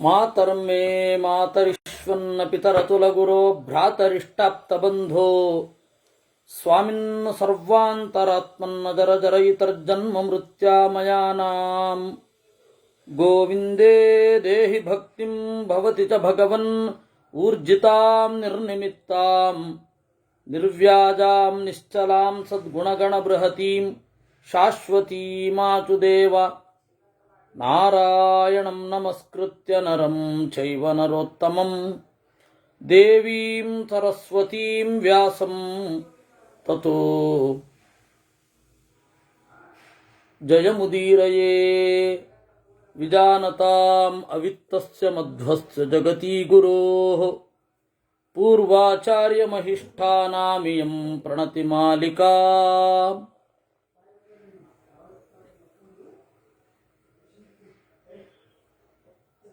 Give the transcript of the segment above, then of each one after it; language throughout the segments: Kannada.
ಮಾತರ್ಮೇ ಮಾತರಿಶ್ವನ್ನ ಪಿತರತುಲಗುರೋ ಭ್ರಾತರಿಷ್ಟಾಪ್ತಬಂಧೋ ಸ್ವಾಮಿನ್ನ ಸರ್ವಾಂತರಾತ್ಮನ್ನ ಜರ ಜರಯಿತರ್ಜನ್ಮ ಮೃತ್ಯಾಮಯಾನಾಂ ಗೋವಿಂದೇ ದೇಹಿ ಭಕ್ತಿಂ ಭವತಿ ಚ ಭಗವನ್ ಊರ್ಜಿತಾಂ ನಿರ್ನಿಮಿತ್ತಾಂ ನಿರ್ವ್ಯಾಜಾಂ ನಿಶ್ಚಲಾಂ ಸದ್ಗುಣಗಣ ಬೃಹತೀಂ ಶಾಶ್ವತೀಮಾಚುದೇವ ನಾರಾಯಣಂ ನಮಸ್ಕೃತ್ಯ ನರಂ ಚೈವ ನರೋತ್ತಮಂ ದೇವೀಂ ಸರಸ್ವತೀಂ ವ್ಯಾಸಂ ತತೋ ಜಯಮುದೀರಯೇ ವಿಜಾನತಾಂ ಅವಿತ್ತಸ್ಯ ಮಧ್ವಸ್ಯ ಜಗತಿ ಗುರೋಃ ಪೂರ್ವಾಚಾರ್ಯಮಹಿಷ್ಠಾನಾಮಿಯಂ ಪ್ರಣತಿ ಮಾಲಿಕಾ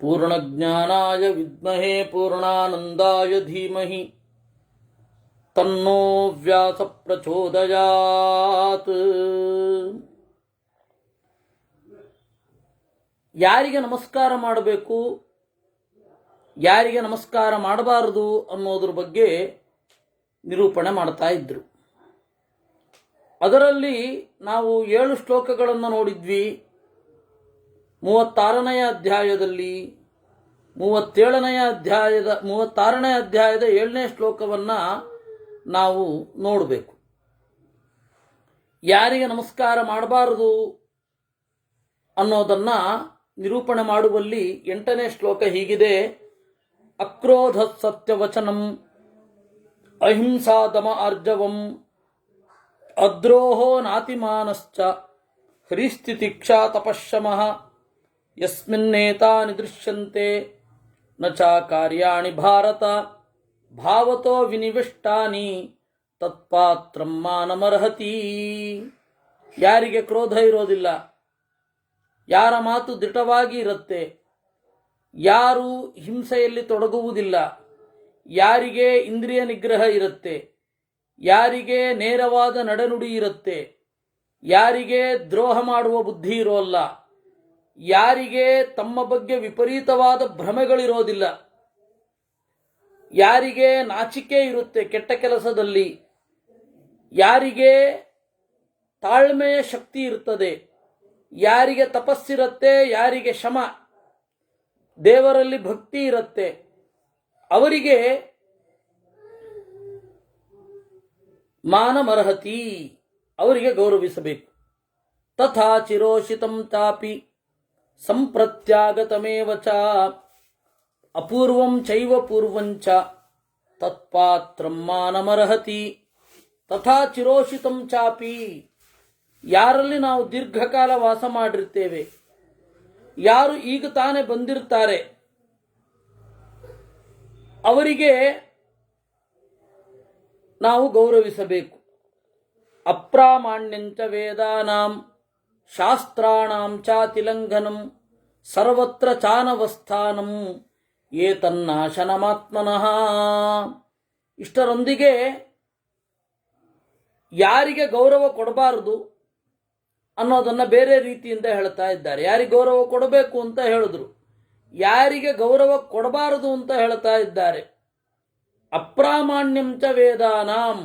ಪೂರ್ಣಜ್ಞಾನಾಯ ವಿದ್ಮಹೇ ಪೂರ್ಣಾನಂದಾಯ ಧೀಮಹಿ ತನ್ನೋ ವ್ಯಾಸ ಪ್ರಚೋದಯಾತ್. ಯಾರಿಗೆ ನಮಸ್ಕಾರ ಮಾಡಬೇಕು, ಯಾರಿಗೆ ನಮಸ್ಕಾರ ಮಾಡಬಾರದು ಅನ್ನೋದ್ರ ಬಗ್ಗೆ ನಿರೂಪಣೆ ಮಾಡ್ತಾ ಇದ್ರು. ಅದರಲ್ಲಿ ನಾವು 7 ಶ್ಲೋಕಗಳನ್ನು ನೋಡಿದ್ವಿ. 36ನೇ ಅಧ್ಯಾಯದಲ್ಲಿ 36ನೇ ಅಧ್ಯಾಯದ 7ನೇ ಶ್ಲೋಕವನ್ನು ನಾವು ನೋಡಬೇಕು. ಯಾರಿಗೆ ನಮಸ್ಕಾರ ಮಾಡಬಾರದು ಅನ್ನೋದನ್ನ ನಿರೂಪಣೆ ಮಾಡುವಲ್ಲಿ 8ನೇ ಶ್ಲೋಕ ಹೀಗಿದೆ. ಅಕ್ರೋಧ ಸತ್ಯವಚನಂ ಅಹಿಂಸಾ ದಮ ಆರ್ಜವಂ ಅದ್ರೋಹೋ ನಾತಿಮಾನಶ್ಚ ಹರಿಸ್ಥಿತಿಕ್ಷಾ ತಪಶ್ಶಮಃ ಯಸ್ಮಿನ್ನೇತಾನಿ ದೃಶ್ಯಂತೆ ನ ಚ ಕಾರ್ಯಾಣಿ ಭಾರತ ಭಾವತೋ ವಿನಿವಿಷ್ಟಾನಿ ತತ್ಪಾತ್ರಂ ಮಾನಮರ್ಹತಿ. ಯಾರಿಗೆ ಕ್ರೋಧ ಇರೋದಿಲ್ಲ, ಯಾರ ಮಾತು ದಿಟವಾಗಿ ಇರುತ್ತೆ, ಯಾರು ಹಿಂಸೆಯಲ್ಲಿ ತೊಡಗುವುದಿಲ್ಲ, ಯಾರಿಗೆ ಇಂದ್ರಿಯ ನಿಗ್ರಹ ಇರುತ್ತೆ, ಯಾರಿಗೆ ನೇರವಾದ ನಡೆನುಡಿ ಇರುತ್ತೆ, ಯಾರಿಗೆ ದ್ರೋಹ ಮಾಡುವ ಬುದ್ಧಿ ಇರೋಲ್ಲ, ಯಾರಿಗೆ ತಮ್ಮ ಬಗ್ಗೆ ವಿಪರೀತವಾದ ಭ್ರಮೆಗಳಿರೋದಿಲ್ಲ, ಯಾರಿಗೆ ನಾಚಿಕೆ ಇರುತ್ತೆ ಕೆಟ್ಟ ಕೆಲಸದಲ್ಲಿ, ಯಾರಿಗೆ ತಾಳ್ಮೆಯ ಶಕ್ತಿ ಇರ್ತದೆ, ಯಾರಿಗೆ ತಪಸ್ಸಿರುತ್ತೆ, ಯಾರಿಗೆ ಶಮ ದೇವರಲ್ಲಿ ಭಕ್ತಿ ಇರುತ್ತೆ, ಅವರಿಗೆ ಮಾನಮರ್ಹತಿ, ಅವರಿಗೆ ಗೌರವಿಸಬೇಕು. ತಥಾ ಚಿರೋಷಿತಂ ಚಾಪಿ ಸಂಪ್ರತ್ಯಾಗತಮೇವ ಚ ಅಪೂರ್ವಂ ಚೈವ ಪೂರ್ವಂಚ ತತ್ಪಾತ್ರಂ ಮಾನಮರ್ಹತಿ. ತಥಾ ಚಿರೋಷಿತಂ ಚಾಪಿ, ಯಾರಲ್ಲಿ ನಾವು ದೀರ್ಘಕಾಲ ವಾಸ ಮಾಡಿರ್ತೇವೆ, ಯಾರು ಈಗ ತಾನೇ ಬಂದಿರ್ತಾರೆ, ಅವರಿಗೆ ನಾವು ಗೌರವಿಸಬೇಕು. ಅಪ್ರಾಮಾಣ್ಯಂಚ ವೇದಾನಾಂ ಶಾಸ್ತ್ರಾಣಾಂ ಚಾತಿಲಂಘನಂ ಸರ್ವತ್ರ ಚಾನವಸ್ಥಾನಂ ಏತನ್ನಾಶನಮಾತ್ಮನಃ. ಇಷ್ಟರೊಂದಿಗೆ ಯಾರಿಗೆ ಗೌರವ ಕೊಡಬಾರದು ಅನ್ನೋದನ್ನು ಬೇರೆ ರೀತಿಯಿಂದ ಹೇಳ್ತಾ ಇದ್ದಾರೆ. ಯಾರಿಗೆ ಗೌರವ ಕೊಡಬೇಕು ಅಂತ ಹೇಳಿದ್ರು, ಯಾರಿಗೆ ಗೌರವ ಕೊಡಬಾರದು ಅಂತ ಹೇಳ್ತಾ ಇದ್ದಾರೆ. ಅಪ್ರಾಮಾಣ್ಯಂಚ ವೇದಾನಾಂ,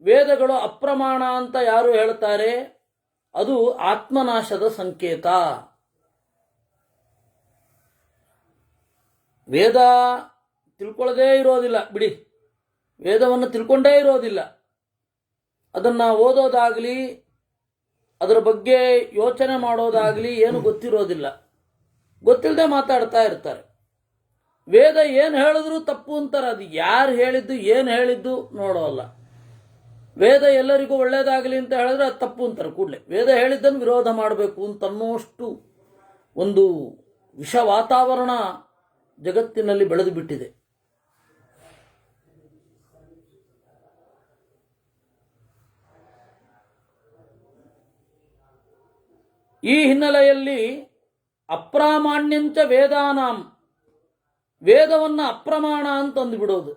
ವೇದಗಳು ಅಪ್ರಮಾಣ ಅಂತ ಯಾರು ಹೇಳ್ತಾರೆ ಅದು ಆತ್ಮನಾಶದ ಸಂಕೇತ. ವೇದ ತಿಳ್ಕೊಳ್ಳದೇ ಇರೋದಿಲ್ಲ ಬಿಡಿ, ವೇದವನ್ನು ತಿಳ್ಕೊಂಡೇ ಇರೋದಿಲ್ಲ, ಅದನ್ನು ಓದೋದಾಗಲಿ ಅದರ ಬಗ್ಗೆ ಯೋಚನೆ ಮಾಡೋದಾಗಲಿ ಏನು ಗೊತ್ತಿರೋದಿಲ್ಲ, ಗೊತ್ತಿಲ್ಲದೆ ಮಾತಾಡ್ತಾ ಇರ್ತಾರೆ. ವೇದ ಏನು ಹೇಳಿದ್ರು ತಪ್ಪು ಅಂತಾರೆ. ಅದು ಯಾರು ಹೇಳಿದ್ದು ಏನು ಹೇಳಿದ್ದು ನೋಡೋಲ್ಲ. ವೇದ ಎಲ್ಲರಿಗೂ ಒಳ್ಳೇದಾಗಲಿ ಅಂತ ಹೇಳಿದ್ರೆ ಅದು ತಪ್ಪು ಅಂತಾರೆ ಕೂಡಲೇ. ವೇದ ಹೇಳಿದ್ದನ್ನು ವಿರೋಧ ಮಾಡಬೇಕು ಅಂತನ್ನೋಷ್ಟು ಒಂದು ವಿಷ ವಾತಾವರಣ ಜಗತ್ತಿನಲ್ಲಿ ಬೆಳೆದು ಬಿಟ್ಟಿದೆ. ಈ ಹಿನ್ನೆಲೆಯಲ್ಲಿ ಅಪ್ರಾಮಾಣ್ಯಂಚ ವೇದಾನಾಂ, ವೇದವನ್ನು ಅಪ್ರಮಾಣ ಅಂತ ಅಂದುಬಿಡೋದು.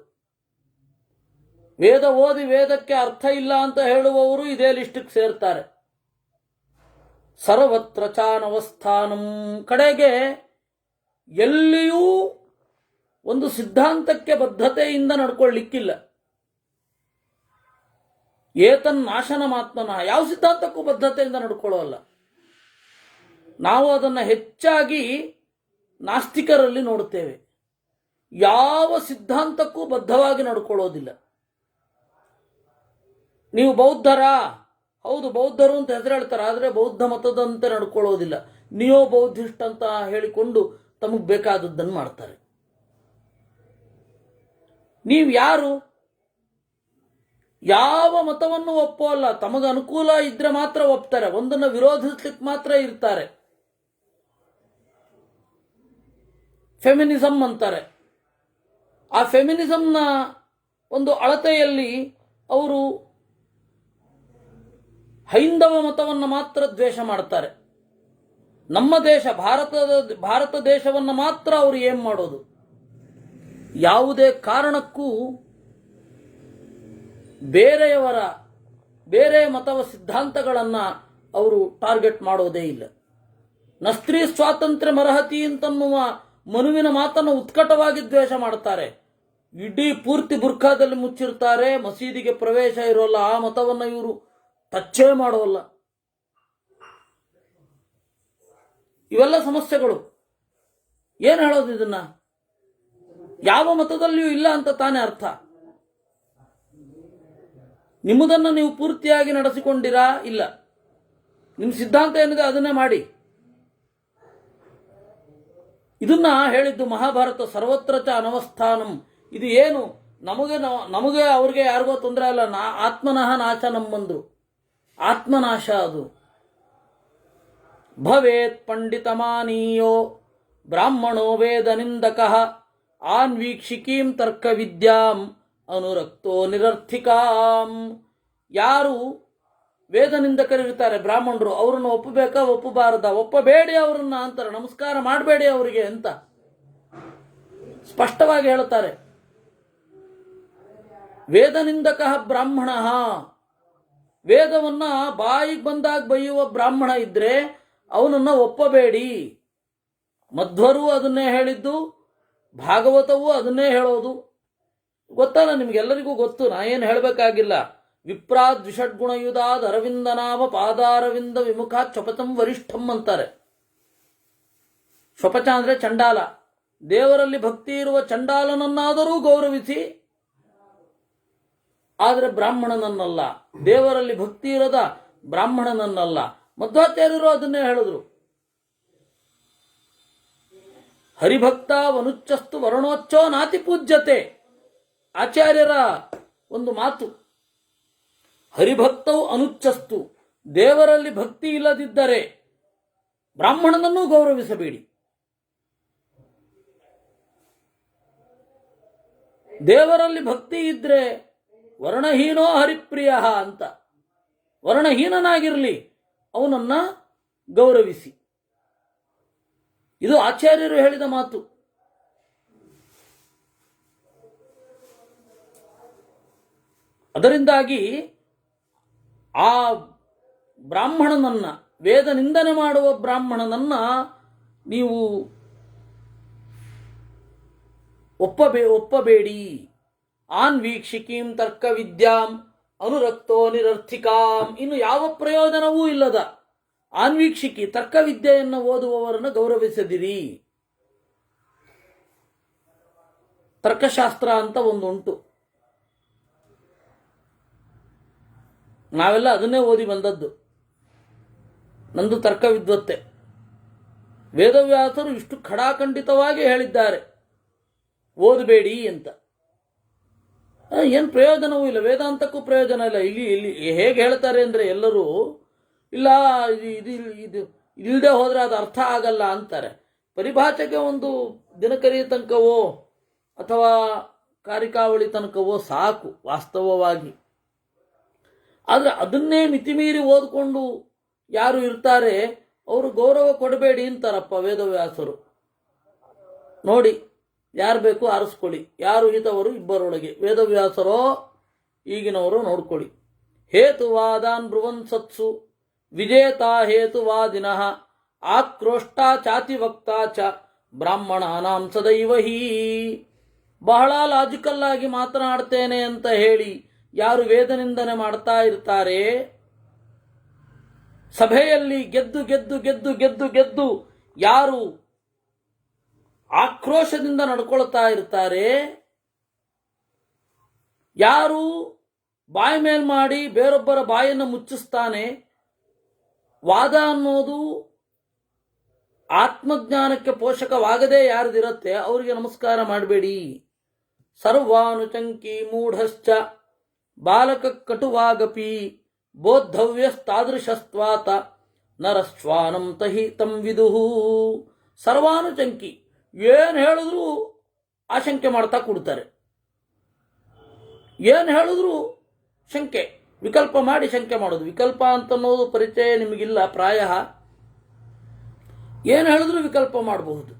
ವೇದ ಓದಿ ವೇದಕ್ಕೆ ಅರ್ಥ ಇಲ್ಲ ಅಂತ ಹೇಳುವವರು ಇದೇ ಲಿಸ್ಟಿಗೆ ಸೇರ್ತಾರೆ. ಸರ್ವತ್ರ ಚಾನವಸ್ಥಾನಂ, ಕಡೆಗೆ ಎಲ್ಲಿಯೂ ಒಂದು ಸಿದ್ಧಾಂತಕ್ಕೆ ಬದ್ಧತೆಯಿಂದ ನಡ್ಕೊಳ್ಳಿಕ್ಕಿಲ್ಲ. ಏತನ್ ನಾಶನ ಮಾತ್ಮನಃ, ಯಾವ ಸಿದ್ಧಾಂತಕ್ಕೂ ಬದ್ಧತೆಯಿಂದ ನಡ್ಕೊಳ್ಳೋಲ್ಲ. ನಾವು ಅದನ್ನು ಹೆಚ್ಚಾಗಿ ನಾಸ್ತಿಕರಲ್ಲಿ ನೋಡುತ್ತೇವೆ. ಯಾವ ಸಿದ್ಧಾಂತಕ್ಕೂ ಬದ್ಧವಾಗಿ ನಡ್ಕೊಳ್ಳೋದಿಲ್ಲ. ನೀವು ಬೌದ್ಧರಾ? ಹೌದು, ಬೌದ್ಧರು ಅಂತ ಹೆಸರು ಹೇಳ್ತಾರೆ, ಆದರೆ ಬೌದ್ಧ ಮತದಂತೆ ನಡ್ಕೊಳ್ಳೋದಿಲ್ಲ. ನಿಯೋ ಬೌದ್ಧಿಸ್ಟ್ ಅಂತ ಹೇಳಿಕೊಂಡು ತಮಗೆ ಬೇಕಾದದ್ದನ್ನು ಮಾಡ್ತಾರೆ. ನೀವು ಯಾರು? ಯಾವ ಮತವನ್ನು ಒಪ್ಪೋಲ್ಲ. ತಮಗೆ ಅನುಕೂಲ ಇದ್ರೆ ಮಾತ್ರ ಒಪ್ತಾರೆ, ಒಂದನ್ನು ವಿರೋಧಿಸ್ಲಿಕ್ಕೆ ಮಾತ್ರ ಇರ್ತಾರೆ. ಫೆಮಿನಿಸಮ್ ಅಂತಾರೆ. ಆ ಫೆಮಿನಿಸಮ್ನ ಒಂದು ಅಳತೆಯಲ್ಲಿ ಅವರು ಹೈಂದವ ಮತವನ್ನು ಮಾತ್ರ ದ್ವೇಷ ಮಾಡ್ತಾರೆ. ನಮ್ಮ ದೇಶ ಭಾರತ ದೇಶವನ್ನು ಮಾತ್ರ ಅವರು ಏನ್ ಮಾಡೋದು. ಯಾವುದೇ ಕಾರಣಕ್ಕೂ ಬೇರೆ ಮತವ ಸಿದ್ಧಾಂತಗಳನ್ನು ಅವರು ಟಾರ್ಗೆಟ್ ಮಾಡೋದೇ ಇಲ್ಲ. ನಸ್ತ್ರೀ ಸ್ವಾತಂತ್ರ್ಯ ಮರಹತಿ ಅಂತನ್ನುವ ಮನುವಿನ ಮಾತನ್ನು ಉತ್ಕಟವಾಗಿ ದ್ವೇಷ ಮಾಡ್ತಾರೆ. ಇಡೀ ಪೂರ್ತಿ ಬುರ್ಖಾದಲ್ಲಿ ಮುಚ್ಚಿರ್ತಾರೆ, ಮಸೀದಿಗೆ ಪ್ರವೇಶ ಇರೋಲ್ಲ. ಆ ಮತವನ್ನು ಇವರು ಟಚ್ಚೇ ಮಾಡೋಲ್ಲ. ಇವೆಲ್ಲ ಸಮಸ್ಯೆಗಳು. ಏನು ಹೇಳೋದು ಇದನ್ನ? ಯಾವ ಮತದಲ್ಲಿಯೂ ಇಲ್ಲ ಅಂತ ತಾನೇ ಅರ್ಥ. ನಿಮ್ಮದನ್ನು ನೀವು ಪೂರ್ತಿಯಾಗಿ ನಡೆಸಿಕೊಂಡಿರಾ? ಇಲ್ಲ. ನಿಮ್ಮ ಸಿದ್ಧಾಂತ ಏನಿದೆ ಅದನ್ನೇ ಮಾಡಿ. ಇದನ್ನ ಹೇಳಿದ್ದು ಮಹಾಭಾರತ. ಸರ್ವತ್ರ ಚ ಅನವಸ್ಥಾನಂ. ಇದು ಏನು ನಮಗೆ ಅವ್ರಿಗೆ ಯಾರಿಗೋ ತೊಂದರೆ ಅಲ್ಲ. ಆತ್ಮನಃ ನಾಶ ನಮ್ಮಂದ್ರು. ಆತ್ಮನಾಶ ಅದು. ಭವೇತ್ ಪಂಡಿತಮಾನೀಯೋ ಬ್ರಾಹ್ಮಣೋ ವೇದ ನಿಂದಕಃ ಆನ್ವೀಕ್ಷಿಕೀಂ ತರ್ಕ ವಿದ್ಯಾಂ ಅನುರಕ್ತೋ ನಿರರ್ಥಿಕಾಂ. ಯಾರು ವೇದ ನಿಂದಕರಿರ್ತಾರೆ ಬ್ರಾಹ್ಮಣರು, ಅವರನ್ನು ಒಪ್ಪಬೇಕಾ ಒಪ್ಪಬಾರದ? ಒಪ್ಪಬೇಡಿ ಅವರನ್ನ ಅಂತಾರೆ. ನಮಸ್ಕಾರ ಮಾಡಬೇಡಿ ಅವರಿಗೆ ಅಂತ ಸ್ಪಷ್ಟವಾಗಿ ಹೇಳುತ್ತಾರೆ. ವೇದ ನಿಂದಕಃ ಬ್ರಾಹ್ಮಣ, ವೇದವನ್ನ ಬಾಯಿಗೆ ಬಂದಾಗ ಬೈಯುವ ಬ್ರಾಹ್ಮಣ ಇದ್ರೆ ಅವನನ್ನ ಒಪ್ಪಬೇಡಿ. ಮಧ್ವರು ಅದನ್ನೇ ಹೇಳಿದ್ದು, ಭಾಗವತವೂ ಅದನ್ನೇ ಹೇಳೋದು. ಗೊತ್ತಲ್ಲ ನಿಮ್ಗೆಲ್ಲರಿಗೂ ಗೊತ್ತು, ನಾ ಏನು ಹೇಳಬೇಕಾಗಿಲ್ಲ. ವಿಪ್ರಾದ್ ದ್ವಿಷಡ್ಗುಣಯುಧಾದ್ ಅರವಿಂದನಾಮ ಪಾದಾರವಿಂದ ವಿಮುಖಾತ್ ಶ್ವಪಚಂ ವರಿಷ್ಠಂ ಅಂತಾರೆ. ಶ್ವಪಚ ಅಂದ್ರೆ ಚಂಡಾಲ. ದೇವರಲ್ಲಿ ಭಕ್ತಿ ಇರುವ ಚಂಡಾಲನನ್ನಾದರೂ ಗೌರವಿಸಿ, ಆದರೆ ಬ್ರಾಹ್ಮಣನನ್ನಲ್ಲ. ದೇವರಲ್ಲಿ ಭಕ್ತಿ ಇರದ ಬ್ರಾಹ್ಮಣನನ್ನಲ್ಲ. ಮಧ್ವಾಚಾರ್ಯರು ಅದನ್ನೇ ಹೇಳಿದ್ರು. ಹರಿಭಕ್ತ ವನುಚ್ಚಸ್ತು ವರ್ಣೋಚ್ಚೋ ನಾತಿ ಪೂಜ್ಯತೆ. ಆಚಾರ್ಯರ ಒಂದು ಮಾತು. ಹರಿಭಕ್ತವು ಅನುಚ್ಚಸ್ತು, ದೇವರಲ್ಲಿ ಭಕ್ತಿ ಇಲ್ಲದಿದ್ದರೆ ಬ್ರಾಹ್ಮಣನನ್ನೂ ಗೌರವಿಸಬೇಡಿ. ದೇವರಲ್ಲಿ ಭಕ್ತಿ ಇದ್ರೆ ವರ್ಣಹೀನೋ ಹರಿಪ್ರಿಯ ಅಂತ. ವರ್ಣಹೀನನಾಗಿರಲಿ, ಅವನನ್ನ ಗೌರವಿಸಿ. ಇದು ಆಚಾರ್ಯರು ಹೇಳಿದ ಮಾತು. ಅದರಿಂದಾಗಿ ಆ ಬ್ರಾಹ್ಮಣನನ್ನ, ವೇದ ನಿಂದನೆ ಮಾಡುವ ಬ್ರಾಹ್ಮಣನನ್ನ ನೀವು ಒಪ್ಪಬೇಡಿ. ಆನ್ವೀಕ್ಷಿಕೀಂ ತರ್ಕ ವಿದ್ಯಾಂ ಅನುರಕ್ತೋ ನಿರರ್ಥಿಕಾಂ. ಇನ್ನು ಯಾವ ಪ್ರಯೋಜನವೂ ಇಲ್ಲದ ಆನ್ವೀಕ್ಷಿಕಿ ತರ್ಕವಿದ್ಯೆಯನ್ನು ಓದುವವರನ್ನು ಗೌರವಿಸದಿರಿ. ತರ್ಕಶಾಸ್ತ್ರ ಅಂತ ಒಂದು ಉಂಟು. ನಾವೆಲ್ಲ ಅದನ್ನೇ ಓದಿ ಬಂದದ್ದು. ನಂದು ತರ್ಕ ವಿದ್ವತ್ತೆ. ವೇದವ್ಯಾಸರು ಇಷ್ಟು ಖಡಾಖಂಡಿತವಾಗಿ ಹೇಳಿದ್ದಾರೆ ಓದಬೇಡಿ ಅಂತ. ಏನು ಪ್ರಯೋಜನವೂ ಇಲ್ಲ, ವೇದಾಂತಕ್ಕೂ ಪ್ರಯೋಜನ ಇಲ್ಲ. ಇಲ್ಲಿ ಹೇಗೆ ಹೇಳ್ತಾರೆ ಅಂದರೆ ಎಲ್ಲರೂ ಇಲ್ಲ ಇದು ಇಲ್ಲದೆ ಹೋದರೆ ಅದು ಅರ್ಥ ಆಗಲ್ಲ ಅಂತಾರೆ. ಪರಿಭಾಷೆಗೆ ಒಂದು ದಿನಕರಿ ತನಕವೋ ಅಥವಾ ಕಾರಿಕಾವಳಿ ತನಕವೋ ಸಾಕು ವಾಸ್ತವವಾಗಿ. ಆದರೆ ಅದನ್ನೇ ಮಿತಿಮೀರಿ ಓದ್ಕೊಂಡು ಯಾರು ಇರ್ತಾರೆ ಅವರು ಗೌರವ ಕೊಡಬೇಡಿ ಅಂತಾರಪ್ಪ ವೇದವ್ಯಾಸರು. ನೋಡಿ, ಯಾರು ಬೇಕು ಆರಿಸ್ಕೊಳ್ಳಿ. ಯಾರು ಹಿತವರು ಇಬ್ಬರೊಳಗೆ, ವೇದವ್ಯಾಸರೋ ಈಗಿನವರು ನೋಡ್ಕೊಳ್ಳಿ. ಹೇತುವಾದಾನ್ ಬ್ರುವನ್ ಸತ್ಸು ವಿಜೇತಾ ಹೇತುವಾದಿನಃ ಆಕ್ರೋಷ್ಟಾ ಚಾತಿವಕ್ತಾ ಚ ಬ್ರಾಹ್ಮಣಾನಾಂ ಸದೈವ ಹೀ. ಬಹಳ ಲಾಜಿಕಲ್ ಆಗಿ ಮಾತನಾಡ್ತೇನೆ ಅಂತ ಹೇಳಿ ಯಾರು ವೇದನಿಂದನೆ ಮಾಡ್ತಾ ಇರ್ತಾರೆ, ಸಭೆಯಲ್ಲಿ ಗೆದ್ದು ಗೆದ್ದು ಗೆದ್ದು ಗೆದ್ದು ಗೆದ್ದು ಯಾರು ಆಕ್ರೋಶದಿಂದ ನಡ್ಕೊಳ್ತಾ ಇರ್ತಾರೆ, ಯಾರು ಬಾಯಿ ಮೇಲ್ ಮಾಡಿ ಬೇರೊಬ್ಬರ ಬಾಯನ್ನು ಮುಚ್ಚಿಸ್ತಾನೆ, ವಾದ ಅನ್ನೋದು ಆತ್ಮಜ್ಞಾನಕ್ಕೆ ಪೋಷಕವಾಗದೇ ಯಾರ್ದಿರತ್ತೆ ಅವರಿಗೆ ನಮಸ್ಕಾರ ಮಾಡಬೇಡಿ. ಸರ್ವಾನುಚಂಕಿ ಮೂಢಶ್ಚ ಬಾಲಕ ಕಟುವಾಗಪಿ ಬೋದ್ಧವ್ಯಸ್ತಾದೃಶಸ್ತ್ವಾತ ನರಶ್ವಾನಂ ತಹಿ ತಂ ವಿದುಹು. ಸರ್ವಾನುಚಂಕಿ, ಏನು ಹೇಳಿದ್ರು ಆಶಂಕೆ ಮಾಡ್ತಾ ಕೊಡ್ತಾರೆ, ಏನು ಹೇಳಿದ್ರು ಶಂಕೆ, ವಿಕಲ್ಪ ಮಾಡಿ ಶಂಕೆ ಮಾಡೋದು. ವಿಕಲ್ಪ ಅಂತನ್ನೋದು ಪರಿಚಯ ನಿಮಗಿಲ್ಲ ಪ್ರಾಯ. ಏನು ಹೇಳಿದ್ರು ವಿಕಲ್ಪ ಮಾಡಬಹುದು.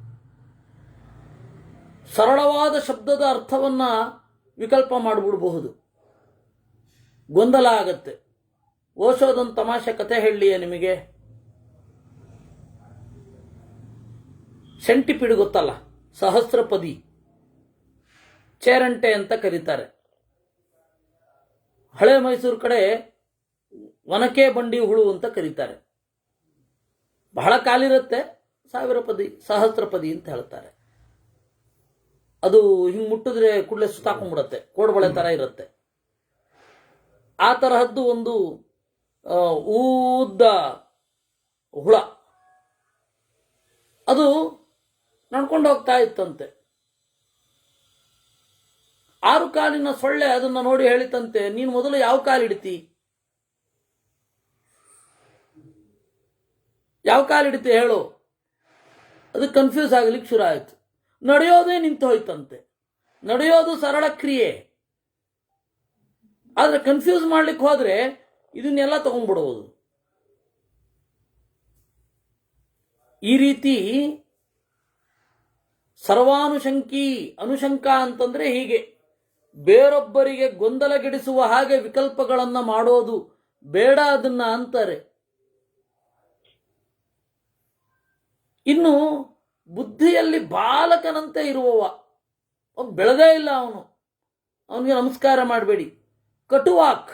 ಸರಳವಾದ ಶಬ್ದದ ಅರ್ಥವನ್ನ ವಿಕಲ್ಪ ಮಾಡಿಬಿಡಬಹುದು, ಗೊಂದಲ ಆಗತ್ತೆ. ಓಶೋದೊಂದು ತಮಾಷೆ ಕತೆ ಹೇಳಲಿಯೇ ನಿಮಗೆ? ಸೆಂಟಿಪಿಡ್ ಗೊತ್ತಲ್ಲ, ಸಹಸ್ರಪದಿ, ಚೇರಂಟೆ ಅಂತ ಕರೀತಾರೆ. ಹಳೆ ಮೈಸೂರು ಕಡೆ ಒನಕೆ ಬಂಡಿ ಹುಳು ಅಂತ ಕರೀತಾರೆ. ಬಹಳ ಕಾಲಿರುತ್ತೆ, 1000 ಪದಿ, ಸಹಸ್ರಪದಿ ಅಂತ ಹೇಳ್ತಾರೆ. ಅದು ಹಿಂಗೆ ಮುಟ್ಟಿದ್ರೆ ಕೂಡಲೇ ಸುತ್ತಾಕೊಂಡ್ಬಿಡತ್ತೆ, ಕೋಡ್ಬಳೆ ಥರ ಇರುತ್ತೆ. ಆ ತರಹದ್ದು ಒಂದು ಉದ್ದ ಹುಳ ಅದು ನಡ್ಕೊಂಡು ಹೋಗ್ತಾ ಇತ್ತಂತೆ. 6 ಕಾಲಿನ ಸೊಳ್ಳೆ ಅದನ್ನ ನೋಡಿ ಹೇಳಿತಂತೆ, ನೀನು ಮೊದಲು ಯಾವ ಕಾಲಿಡ್ತಿ, ಯಾವ ಕಾಲಿಡ್ತಿ ಹೇಳು. ಅದು ಕನ್ಫ್ಯೂಸ್ ಆಗಲಿಕ್ಕೆ ಶುರು ಆಯಿತು. ನಡೆಯೋದೇ ನಿಂತು ಹೋಯ್ತಂತೆ. ನಡೆಯೋದು ಸರಳ ಕ್ರಿಯೆ, ಆದರೆ ಕನ್ಫ್ಯೂಸ್ ಮಾಡ್ಲಿಕ್ಕೆ ಹೋದ್ರೆ ಇದನ್ನೆಲ್ಲ ತಗೊಂಡ್ಬಿಡುವುದು. ಈ ರೀತಿ ಸರ್ವಾನುಶಂಕಿ, ಅನುಶಂಕ ಅಂತಂದ್ರೆ ಹೀಗೆ ಬೇರೊಬ್ಬರಿಗೆ ಗೊಂದಲಗೆಡಿಸುವ ಹಾಗೆ ವಿಕಲ್ಪಗಳನ್ನ ಮಾಡೋದು ಬೇಡ, ಅದನ್ನ ಅಂತಾರೆ. ಇನ್ನು ಬುದ್ಧಿಯಲ್ಲಿ ಬಾಲಕನಂತೆ ಇರುವವ, ಬೆಳೆದೇ ಇಲ್ಲ ಅವನಿಗೆ ನಮಸ್ಕಾರ ಮಾಡಬೇಡಿ. ಕಟುವಾಕ್,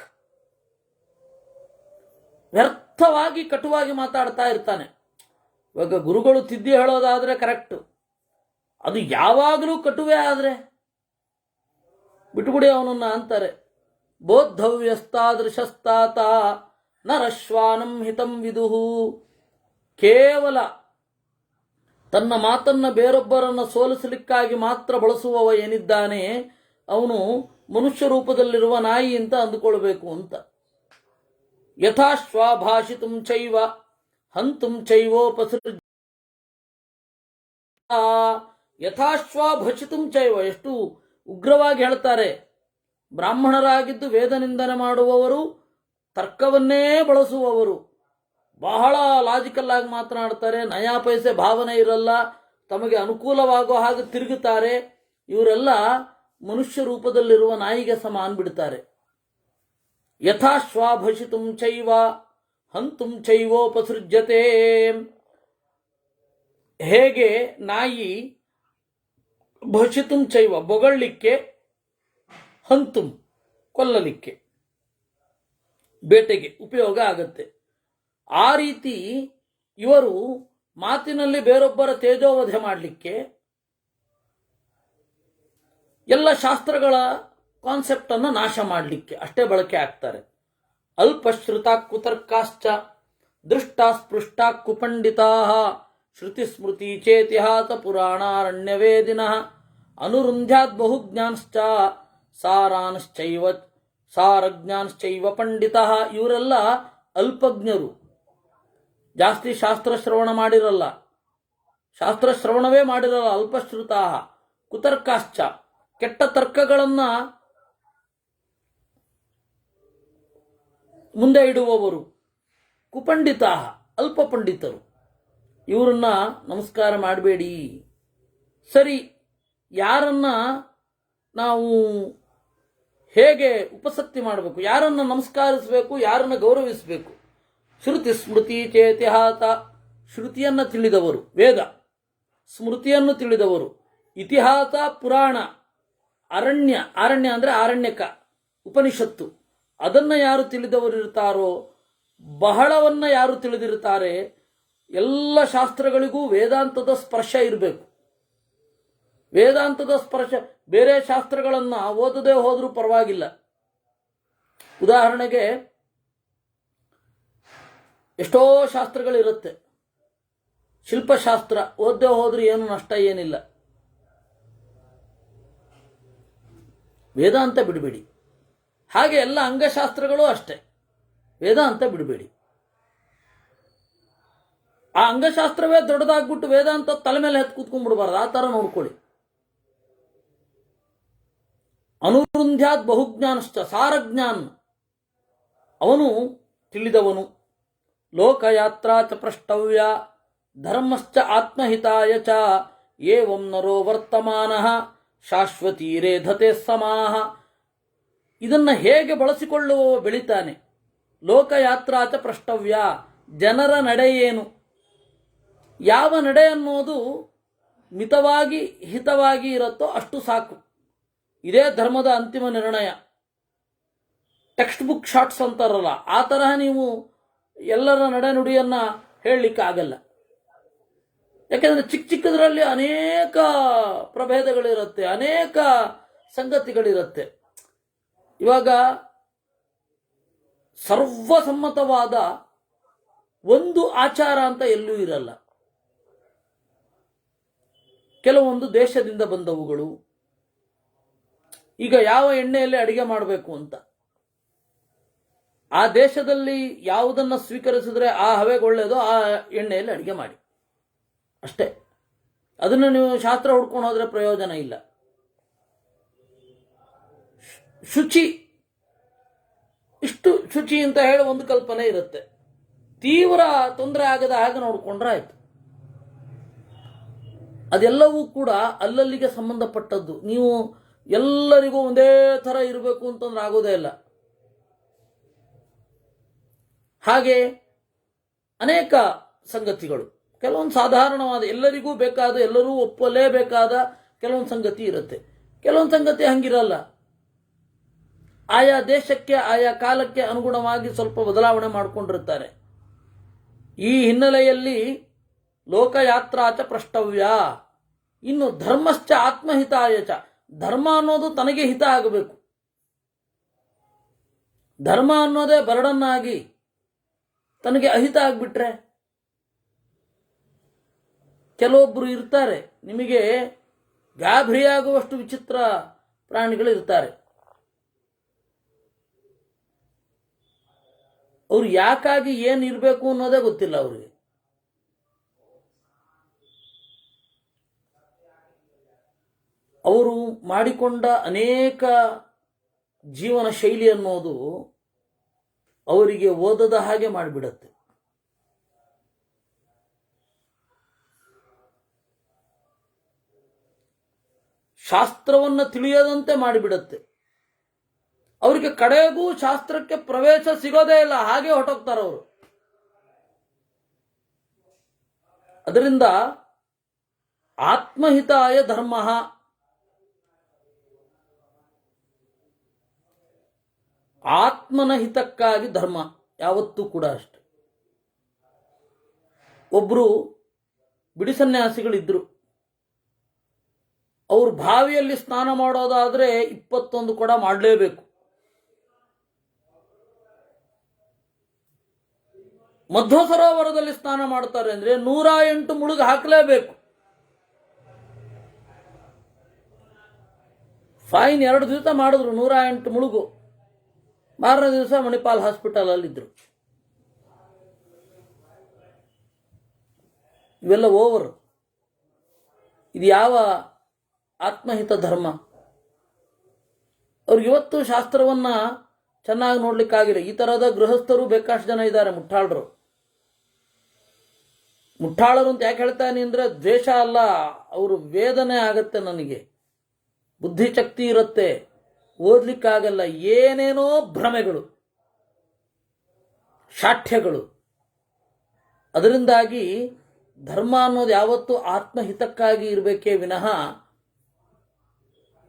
ವ್ಯರ್ಥವಾಗಿ ಕಟುವಾಗಿ ಮಾತಾಡ್ತಾ ಇರ್ತಾನೆ. ಇವಾಗ ಗುರುಗಳು ತಿದ್ದಿ ಹೇಳೋದಾದ್ರೆ ಕರೆಕ್ಟ್, ಅದು ಯಾವಾಗಲೂ ಕಟುವೆ ಆದ್ರೆ ಬಿಟ್ಟುಬಿಡಿ ಅವನನ್ನ ಅಂತಾರೆ. ಬೋದ್ಧವ್ಯಸ್ತಾದೃಶಸ್ತಾತ ನರಶ್ವಾನಂ ಹಿತಂ ವಿದುಹು. ಕೇವಲ ತನ್ನ ಮಾತನ್ನ ಬೇರೊಬ್ಬರನ್ನ ಸೋಲಿಸಲಿಕ್ಕಾಗಿ ಮಾತ್ರ ಬಳಸುವವ ಏನಿದ್ದಾನೆ ಅವನು ಮನುಷ್ಯ ರೂಪದಲ್ಲಿರುವ ನಾಯಿ ಅಂತ ಅಂದುಕೊಳ್ಬೇಕು ಅಂತ. ಯಥಾಶ್ವಾಭಾಷಿತುಂ ಚೈವ ಹಂತುಂ ಚೈವೋಪಸೃ ಯಥಾಶ್ವಾಭಷಿತುಂ ಚೈವ, ಎಷ್ಟು ಉಗ್ರವಾಗಿ ಹೇಳ್ತಾರೆ. ಬ್ರಾಹ್ಮಣರಾಗಿದ್ದು ವೇದ ನಿಂದನೆ ಮಾಡುವವರು, ತರ್ಕವನ್ನೇ ಬಳಸುವವರು, ಬಹಳ ಲಾಜಿಕಲ್ ಆಗಿ ಮಾತನಾಡ್ತಾರೆ, ನಯಾ ಪೈಸೆ ಭಾವನೆ ಇರಲ್ಲ, ತಮಗೆ ಅನುಕೂಲವಾಗೋ ಹಾಗೆ ತಿರುಗುತ್ತಾರೆ. ಇವರೆಲ್ಲ ಮನುಷ್ಯ ರೂಪದಲ್ಲಿರುವ ನಾಯಿಗೆ ಸಮ ಅಂದ್ಬಿಡ್ತಾರೆ. ಯಥಾಶ್ವಾಭಷಿತುಂ ಚೈವ ಹಂತುಂ ಚೈವೋಪಸೃಜ್ಯತೆ. ಹೇಗೆ ನಾಯಿ ಭಷಿತುಂ ಚೈವ ಬೊಗಳ್ಲಿಕ್ಕೆ, ಹಂತುಂ ಕೊಲ್ಲಲಿಕ್ಕೆ, ಬೇಟೆಗೆ ಉಪಯೋಗ ಆಗತ್ತೆ, ಆ ರೀತಿ ಇವರು ಮಾತಿನಲ್ಲಿ ಬೇರೊಬ್ಬರ ತೇಜೋವಧೆ ಮಾಡಲಿಕ್ಕೆ ಎಲ್ಲ ಶಾಸ್ತ್ರಗಳ ಕಾನ್ಸೆಪ್ಟ್ ಅನ್ನು ನಾಶ ಮಾಡಲಿಕ್ಕೆ ಅಷ್ಟೇ ಬಳಕೆ ಆಗ್ತಾರೆ. ಅಲ್ಪಶ್ರುತಾ ಕುತರ್ಕಾಶ್ಚ ದೃಷ್ಟಾ ಸ್ಪೃಷ್ಟಾ ಕುಪಂಡಿತಾ ಶ್ರುತಿ ಸ್ಮೃತಿ ಚೇತಿಹಾಸ ಪುರಾಣಾರಣ್ಯವೇದಿನಃ ಅನುರುಂಧ್ಯಾತ್ ಬಹುಜ್ಞಾನ್ಶ್ಚ ಸಾರಾಂಶ್ಚೈವ ಸಾರಜ್ಞಾನ್ಶ್ಚೈವ ಪಂಡಿತಃ. ಇವರೆಲ್ಲ ಅಲ್ಪಜ್ಞರು, ಜಾಸ್ತಿ ಶಾಸ್ತ್ರಶ್ರವಣ ಮಾಡಿರಲ್ಲ, ಶಾಸ್ತ್ರಶ್ರವಣವೇ ಮಾಡಿರಲ್ಲ. ಅಲ್ಪಶ್ರುತಾ ಕುತರ್ಕಾಶ್ಚ, ಕೆಟ್ಟ ತರ್ಕಗಳನ್ನ ಮುಂದೆ ಇಡುವವರು. ಕುಪಂಡಿತ, ಅಲ್ಪ ಪಂಡಿತರು, ಇವರನ್ನ ನಮಸ್ಕಾರ ಮಾಡಬೇಡಿ. ಸರಿ, ಯಾರನ್ನ ನಾವು ಹೇಗೆ ಉಪಸಕ್ತಿ ಮಾಡಬೇಕು, ಯಾರನ್ನ ನಮಸ್ಕರಿಸಬೇಕು, ಯಾರನ್ನ ಗೌರವಿಸಬೇಕು? ಶ್ರುತಿ ಸ್ಮೃತಿ ಚೇತಿಹಾಸ, ಶ್ರುತಿಯನ್ನು ತಿಳಿದವರು ವೇದ, ಸ್ಮೃತಿಯನ್ನು ತಿಳಿದವರು ಇತಿಹಾಸ ಪುರಾಣ, ಅರಣ್ಯ ಅಂದರೆ ಆರಣ್ಯಕ ಉಪನಿಷತ್ತು, ಅದನ್ನು ಯಾರು ತಿಳಿದವರಿರ್ತಾರೋ, ಬಹಳವನ್ನ ಯಾರು ತಿಳಿದಿರ್ತಾರೆ, ಎಲ್ಲ ಶಾಸ್ತ್ರಗಳಿಗೂ ವೇದಾಂತದ ಸ್ಪರ್ಶ ಇರಬೇಕು. ವೇದಾಂತದ ಸ್ಪರ್ಶ, ಬೇರೆ ಶಾಸ್ತ್ರಗಳನ್ನು ಓದದೇ ಹೋದರೂ ಪರವಾಗಿಲ್ಲ. ಉದಾಹರಣೆಗೆ ಎಷ್ಟೋ ಶಾಸ್ತ್ರಗಳಿರುತ್ತೆ, ಶಿಲ್ಪಶಾಸ್ತ್ರ ಓದದೇ ಹೋದ್ರೆ ಏನು ನಷ್ಟ ಏನಿಲ್ಲ. ವೇದಾಂತ ಬಿಡಬೇಡಿ. ಹಾಗೆ ಎಲ್ಲ ಅಂಗಶಾಸ್ತ್ರಗಳು ಅಷ್ಟೇ, ವೇದಾಂತ ಬಿಡಬೇಡಿ. ಆ ಅಂಗಶಾಸ್ತ್ರವೇ ದೊಡ್ಡದಾಗ್ಬಿಟ್ಟು ವೇದಾಂತ ತಲೆ ಮೇಲೆ ಎತ್ತು ಕೂತ್ಕೊಂಡ್ಬಿಡ್ಬಾರ್ದು, ಆ ಥರ ನೋಡ್ಕೊಳ್ಳಿ. ಅನುರುಂಧ್ಯಾತ್ ಬಹುಜ್ಞಾನಶ್ಚ ಸಾರಜ್ಞಾನ್, ಅವನು ತಿಳಿದವನು. ಲೋಕಯಾತ್ರಾ ಚ ಪ್ರಷ್ಟವ್ಯ ಧರ್ಮಶ್ಚ ಆತ್ಮಹಿತಾಯ ಚ ಏವಂ ನರೋ ವರ್ತಮಾನಃ ಶಾಶ್ವತೀರೇಧತೆ ಸಮಾಹ. ಇದನ್ನು ಹೇಗೆ ಬಳಸಿಕೊಳ್ಳುವವ ಬೆಳಿತಾನೆ. ಲೋಕಯಾತ್ರಾ ಚ ಪ್ರಷ್ಟವ್ಯ, ಜನರ ನಡೆ ಏನು, ಯಾವ ನಡೆ ಅನ್ನೋದು ಮಿತವಾಗಿ ಹಿತವಾಗಿ ಇರುತ್ತೋ ಅಷ್ಟು ಸಾಕು. ಇದೇ ಧರ್ಮದ ಅಂತಿಮ ನಿರ್ಣಯ. ಟೆಕ್ಸ್ಟ್ ಬುಕ್ ಶಾರ್ಟ್ಸ್ ಅಂತಾರಲ್ಲ, ಆ ತರಹ ನೀವು ಎಲ್ಲರ ನಡೆನುಡಿಯನ್ನು ಹೇಳಲಿಕ್ಕಾಗಲ್ಲ. ಯಾಕೆಂದರೆ ಚಿಕ್ಕ ಚಿಕ್ಕದರಲ್ಲಿ ಅನೇಕ ಪ್ರಭೇದಗಳಿರುತ್ತೆ, ಅನೇಕ ಸಂಗತಿಗಳಿರುತ್ತೆ. ಇವಾಗ ಸರ್ವಸಮ್ಮತವಾದ ಒಂದು ಆಚಾರ ಅಂತ ಎಲ್ಲೂ ಇರಲ್ಲ. ಕೆಲವೊಂದು ದೇಶದಿಂದ ಬಂದವುಗಳು. ಈಗ ಯಾವ ಎಣ್ಣೆಯಲ್ಲಿ ಅಡಿಗೆ ಮಾಡಬೇಕು ಅಂತ, ಆ ದೇಶದಲ್ಲಿ ಯಾವುದನ್ನು ಸ್ವೀಕರಿಸಿದ್ರೆ ಆ ಹವೆಗೆ ಒಳ್ಳೆಯದೋ ಆ ಎಣ್ಣೆಯಲ್ಲಿ ಅಡಿಗೆ ಮಾಡಿ ಅಷ್ಟೇ. ಅದನ್ನು ನೀವು ಶಾಸ್ತ್ರ ಹುಡ್ಕೊಂಡು ಹೋದ್ರೆ ಪ್ರಯೋಜನ ಇಲ್ಲ. ಶುಚಿ, ಇಷ್ಟು ಶುಚಿ ಅಂತ ಹೇಳಿ ಒಂದು ಕಲ್ಪನೆ ಇರುತ್ತೆ. ತೀವ್ರ ತೊಂದರೆ ಆಗದ ಹಾಗೆ ನೋಡಿಕೊಂಡ್ರೆ ಆಯ್ತು. ಅದೆಲ್ಲವೂ ಕೂಡ ಅಲ್ಲಲ್ಲಿಗೆ ಸಂಬಂಧಪಟ್ಟದ್ದು. ನೀವು ಎಲ್ಲರಿಗೂ ಒಂದೇ ಥರ ಇರಬೇಕು ಅಂತಂದ್ರೆ ಆಗೋದೇ ಇಲ್ಲ. ಹಾಗೆ ಅನೇಕ ಸಂಗತಿಗಳು, ಕೆಲವೊಂದು ಸಾಧಾರಣವಾದ ಎಲ್ಲರಿಗೂ ಬೇಕಾದ, ಎಲ್ಲರೂ ಒಪ್ಪಲೇಬೇಕಾದ ಕೆಲವೊಂದು ಸಂಗತಿ ಇರುತ್ತೆ. ಕೆಲವೊಂದು ಸಂಗತಿ ಹಂಗಿರಲ್ಲ. ಆಯಾ ದೇಶಕ್ಕೆ ಆಯಾ ಕಾಲಕ್ಕೆ ಅನುಗುಣವಾಗಿ ಸ್ವಲ್ಪ ಬದಲಾವಣೆ ಮಾಡಿಕೊಂಡಿರ್ತಾರೆ. ಈ ಹಿನ್ನೆಲೆಯಲ್ಲಿ ಲೋಕಯಾತ್ರಾಚ ಪ್ರಷ್ಟವ್ಯ. ಇನ್ನು ಧರ್ಮಶ್ಚ ಆತ್ಮಹಿತಾಯಚ, ಧರ್ಮ ಅನ್ನೋದು ತನಗೆ ಹಿತ ಆಗಬೇಕು. ಧರ್ಮ ಅನ್ನೋದೇ ಬರಡನ್ನಾಗಿ ತನಗೆ ಅಹಿತ ಆಗಿಬಿಟ್ರೆ, ಕೆಲವೊಬ್ಬರು ಇರ್ತಾರೆ ನಿಮಗೆ ಗಾಬರಿಯಾಗುವಷ್ಟು ವಿಚಿತ್ರ ಪ್ರಾಣಿಗಳು ಇರ್ತಾರೆ. ಅವ್ರು ಯಾಕಾಗಿ ಏನು ಇರಬೇಕು ಅನ್ನೋದೇ ಗೊತ್ತಿಲ್ಲ ಅವರಿಗೆ. ಅವರು ಮಾಡಿಕೊಂಡ ಅನೇಕ ಜೀವನ ಶೈಲಿ ಅನ್ನೋದು ಅವರಿಗೆ ಓದದ ಹಾಗೆ ಮಾಡಿಬಿಡತ್ತೆ. ಶಾಸ್ತ್ರವನ್ನು ತಿಳಿಯದಂತೆ ಮಾಡಿಬಿಡತ್ತೆ. ಅವರಿಗೆ ಕಡೆಗೂ ಶಾಸ್ತ್ರಕ್ಕೆ ಪ್ರವೇಶ ಸಿಗೋದೇ ಇಲ್ಲ, ಹಾಗೆ ಹೊರಟೋಗ್ತಾರೆ ಅವರು. ಅದರಿಂದ ಆತ್ಮಹಿತಾಯ ಧರ್ಮ, ಆತ್ಮನ ಹಿತಕ್ಕಾಗಿ ಧರ್ಮ ಯಾವತ್ತೂ ಕೂಡ ಅಷ್ಟೆ. ಒಬ್ಬರು ಬಿಡಿ ಸನ್ಯಾಸಿಗಳಿದ್ರು. ಅವರು ಬಾವಿಯಲ್ಲಿ ಸ್ನಾನ ಮಾಡೋದಾದ್ರೆ 21 ಕೊಡ ಮಾಡಲೇಬೇಕು. ಮಧ್ವ ಸರೋವರದಲ್ಲಿ ಸ್ನಾನ ಮಾಡ್ತಾರೆ ಅಂದ್ರೆ 108 ಮುಳುಗು ಹಾಕಲೇಬೇಕು. ಫೈನ್ 2 ದಿವಸ ಮಾಡಿದ್ರು, 108 ಮುಳುಗು. ಮಾರನೇ ದಿವಸ ಮಣಿಪಾಲ್ ಹಾಸ್ಪಿಟಲ್ ಅಲ್ಲಿದ್ರು. ಇವೆಲ್ಲ ಓವರ್. ಇದು ಯಾವ ಆತ್ಮಹಿತ ಧರ್ಮ? ಅವ್ರಿಗೆ ಇವತ್ತು ಶಾಸ್ತ್ರವನ್ನ ಚೆನ್ನಾಗಿ ನೋಡ್ಲಿಕ್ಕಾಗಿಲ್ಲ. ಈ ತರಹದ ಗೃಹಸ್ಥರು ಬೇಕಷ್ಟು ಜನ ಇದ್ದಾರೆ, ಮುಟ್ಟಾಳರು. ಮುಟ್ಟಾಳರು ಅಂತ ಯಾಕೆ ಹೇಳ್ತಾನೆ ಅಂದ್ರೆ ದ್ವೇಷ ಅಲ್ಲ, ಅವರು ವೇದನೆ ಆಗತ್ತೆ. ನನಗೆ ಬುದ್ಧಿಶಕ್ತಿ ಇರುತ್ತೆ, ಓದ್ಲಿಕ್ಕಾಗಲ್ಲ, ಏನೇನೋ ಭ್ರಮೆಗಳು, ಶಾಠ್ಯಗಳು. ಅದರಿಂದಾಗಿ ಧರ್ಮ ಅನ್ನೋದು ಯಾವತ್ತೂ ಆತ್ಮಹಿತಕ್ಕಾಗಿ ಇರಬೇಕೇ ವಿನಃ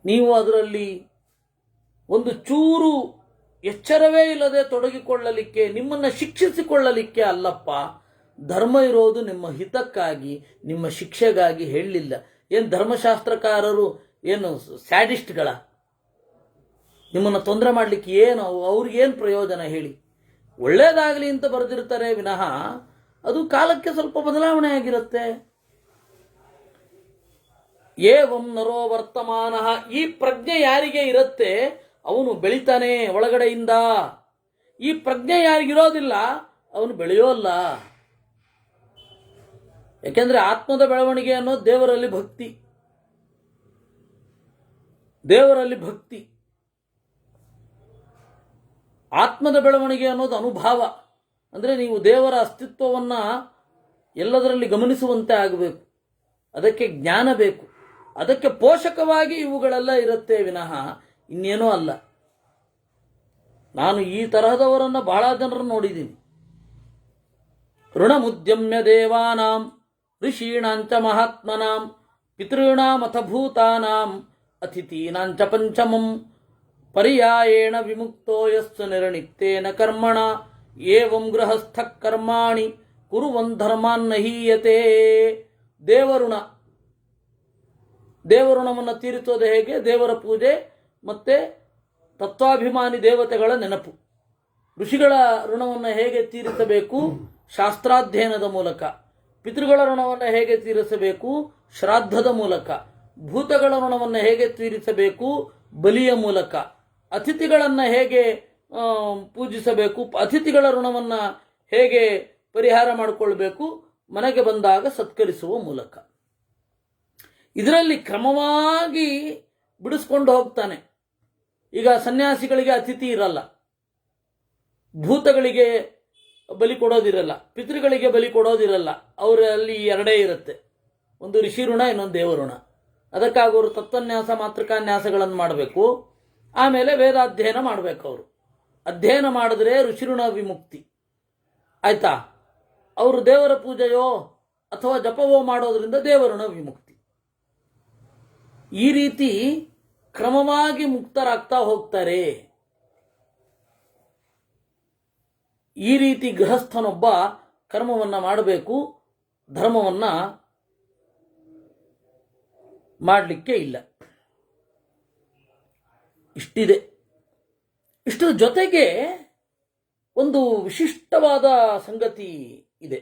ನೀವು ಅದರಲ್ಲಿ ಒಂದು ಚೂರು ಎಚ್ಚರವೇ ಇಲ್ಲದೆ ತೊಡಗಿಕೊಳ್ಳಲಿಕ್ಕೆ, ನಿಮ್ಮನ್ನು ಶಿಕ್ಷಿಸಿಕೊಳ್ಳಲಿಕ್ಕೆ ಅಲ್ಲಪ್ಪ. ಧರ್ಮ ಇರೋದು ನಿಮ್ಮ ಹಿತಕ್ಕಾಗಿ, ನಿಮ್ಮ ಶಿಕ್ಷೆಗಾಗಿ ಹೇಳಲಿಲ್ಲ. ಏನು ಧರ್ಮಶಾಸ್ತ್ರಕಾರರು ಏನು ಸ್ಯಾಡಿಸ್ಟ್ಗಳ? ನಿಮ್ಮನ್ನು ತೊಂದರೆ ಮಾಡಲಿಕ್ಕೆ ಏನು ಅವ್ರಿಗೇನು ಪ್ರಯೋಜನ ಹೇಳಿ? ಒಳ್ಳೇದಾಗಲಿ ಅಂತ ಬರೆದಿರ್ತಾರೆ ವಿನಃ ಅದು ಕಾಲಕ್ಕೆ ಸ್ವಲ್ಪ ಬದಲಾವಣೆ ಆಗಿರುತ್ತೆ. ಏವಂ ನರೋ ವರ್ತಮಾನ, ಈ ಪ್ರಜ್ಞೆ ಯಾರಿಗೆ ಇರುತ್ತೆ ಅವನು ಬೆಳಿತಾನೆ ಒಳಗಡೆಯಿಂದ. ಈ ಪ್ರಜ್ಞೆ ಯಾರಿಗಿರೋದಿಲ್ಲ ಅವನು ಬೆಳೆಯೋಲ್ಲ. ಯಾಕೆಂದ್ರೆ ಆತ್ಮದ ಬೆಳವಣಿಗೆ ಅನ್ನೋದು ದೇವರಲ್ಲಿ ಭಕ್ತಿ. ದೇವರಲ್ಲಿ ಭಕ್ತಿ, ಆತ್ಮದ ಬೆಳವಣಿಗೆ ಅನ್ನೋದು ಅನುಭವ. ಅಂದರೆ ನೀವು ದೇವರ ಅಸ್ತಿತ್ವವನ್ನ ಎಲ್ಲದರಲ್ಲಿ ಗಮನಿಸುವಂತೆ ಆಗಬೇಕು. ಅದಕ್ಕೆ ಜ್ಞಾನ ಬೇಕು. ಅದಕ್ಕೆ ಪೋಷಕವಾಗಿ ಇವುಗಳೆಲ್ಲ ಇರುತ್ತೆ ವಿನಃ ಇನ್ನೇನೂ ಅಲ್ಲ. ನಾನು ಈ ತರಹದವರನ್ನ ಬಹಳ ಜನರನ್ನು ನೋಡಿದ್ದೀನಿ. ಋಣಮುದ್ಯಮ್ಯ ದೇವಾನಾಂ ಋಷೀಣಾಂಚ ಮಹಾತ್ಮನಾಂ ಪಿತॄಣಾಮಥ ಭೂತಾನಾಂ ಅತಿಥೀನಾಂಚ ಪಂಚಮಂ ಪರ್ಯಾಯೇಣ ವಿಮುಕ್ತೋ ಯಸ್ಸು ನಿರ್ಣಿಕ್ತೇನ ಕರ್ಮಣ ಏವಂ ಗೃಹಸ್ಥ ಕರ್ಮಾಣಿ ಕುರುವನ್ ಧರ್ಮಾನ್ ನಹೀಯತೆ. ದೇವಋಣ, ದೇವಋಣವನ್ನು ತೀರಿಸೋದು ಹೇಗೆ? ದೇವರ ಪೂಜೆ ಮತ್ತೆ ತತ್ವಾಭಿಮಾನಿ ದೇವತೆಗಳ ನೆನಪು. ಋಷಿಗಳ ಋಣವನ್ನು ಹೇಗೆ ತೀರಿಸಬೇಕು? ಶಾಸ್ತ್ರಾಧ್ಯಯನದ ಮೂಲಕ. ಪಿತೃಗಳ ಋಣವನ್ನು ಹೇಗೆ ತೀರಿಸಬೇಕು? ಶ್ರಾದ್ದದ ಮೂಲಕ. ಭೂತಗಳ ಋಣವನ್ನು ಹೇಗೆ ತೀರಿಸಬೇಕು? ಬಲಿಯ ಮೂಲಕ. ಅತಿಥಿಗಳನ್ನು ಹೇಗೆ ಪೂಜಿಸಬೇಕು? ಅತಿಥಿಗಳ ಋಣವನ್ನು ಹೇಗೆ ಪರಿಹಾರ ಮಾಡಿಕೊಳ್ಬೇಕು? ಮನೆಗೆ ಬಂದಾಗ ಸತ್ಕರಿಸುವ ಮೂಲಕ. ಇದರಲ್ಲಿ ಕ್ರಮವಾಗಿ ಬಿಡಿಸ್ಕೊಂಡು ಹೋಗ್ತಾನೆ. ಈಗ ಸನ್ಯಾಸಿಗಳಿಗೆ ಅತಿಥಿ ಇರಲ್ಲ, ಭೂತಗಳಿಗೆ ಬಲಿ ಕೊಡೋದಿರಲ್ಲ, ಪಿತೃಗಳಿಗೆ ಬಲಿ ಕೊಡೋದಿರಲ್ಲ. ಅವರಲ್ಲಿ ಎರಡೇ ಇರುತ್ತೆ, ಒಂದು ಋಷಿ ಋಣ, ಇನ್ನೊಂದು ದೇವಋಣ. ಅದಕ್ಕಾಗಿ ಅವರು ತತ್ವನ್ಯಾಸ ಮಾತೃಕಾನ್ಯಾಸಗಳನ್ನು ಮಾಡಬೇಕು. ಆಮೇಲೆ ವೇದಾಧ್ಯಯನ ಮಾಡಬೇಕು. ಅವರು ಅಧ್ಯಯನ ಮಾಡಿದ್ರೆ ಋಷಿಋಣ ವಿಮುಕ್ತಿ ಆಯ್ತಾ. ಅವರು ದೇವರ ಪೂಜೆಯೋ ಅಥವಾ ಜಪವೋ ಮಾಡೋದ್ರಿಂದ ದೇವಋಣ ವಿಮುಕ್ತಿ. ಈ ರೀತಿ ಕ್ರಮವಾಗಿ ಮುಕ್ತರಾಗ್ತಾ ಹೋಗ್ತಾರೆ. ಈ ರೀತಿ ಗೃಹಸ್ಥನೊಬ್ಬ ಕರ್ಮವನ್ನ ಮಾಡಬೇಕು, ಧರ್ಮವನ್ನ ಮಾಡಲಿಕ್ಕೆ ಇಲ್ಲ. ಇಷ್ಟಿದೆ. ಇಷ್ಟರ ಜೊತೆಗೆ ಒಂದು ವಿಶಿಷ್ಟವಾದ ಸಂಗತಿ ಇದೆ.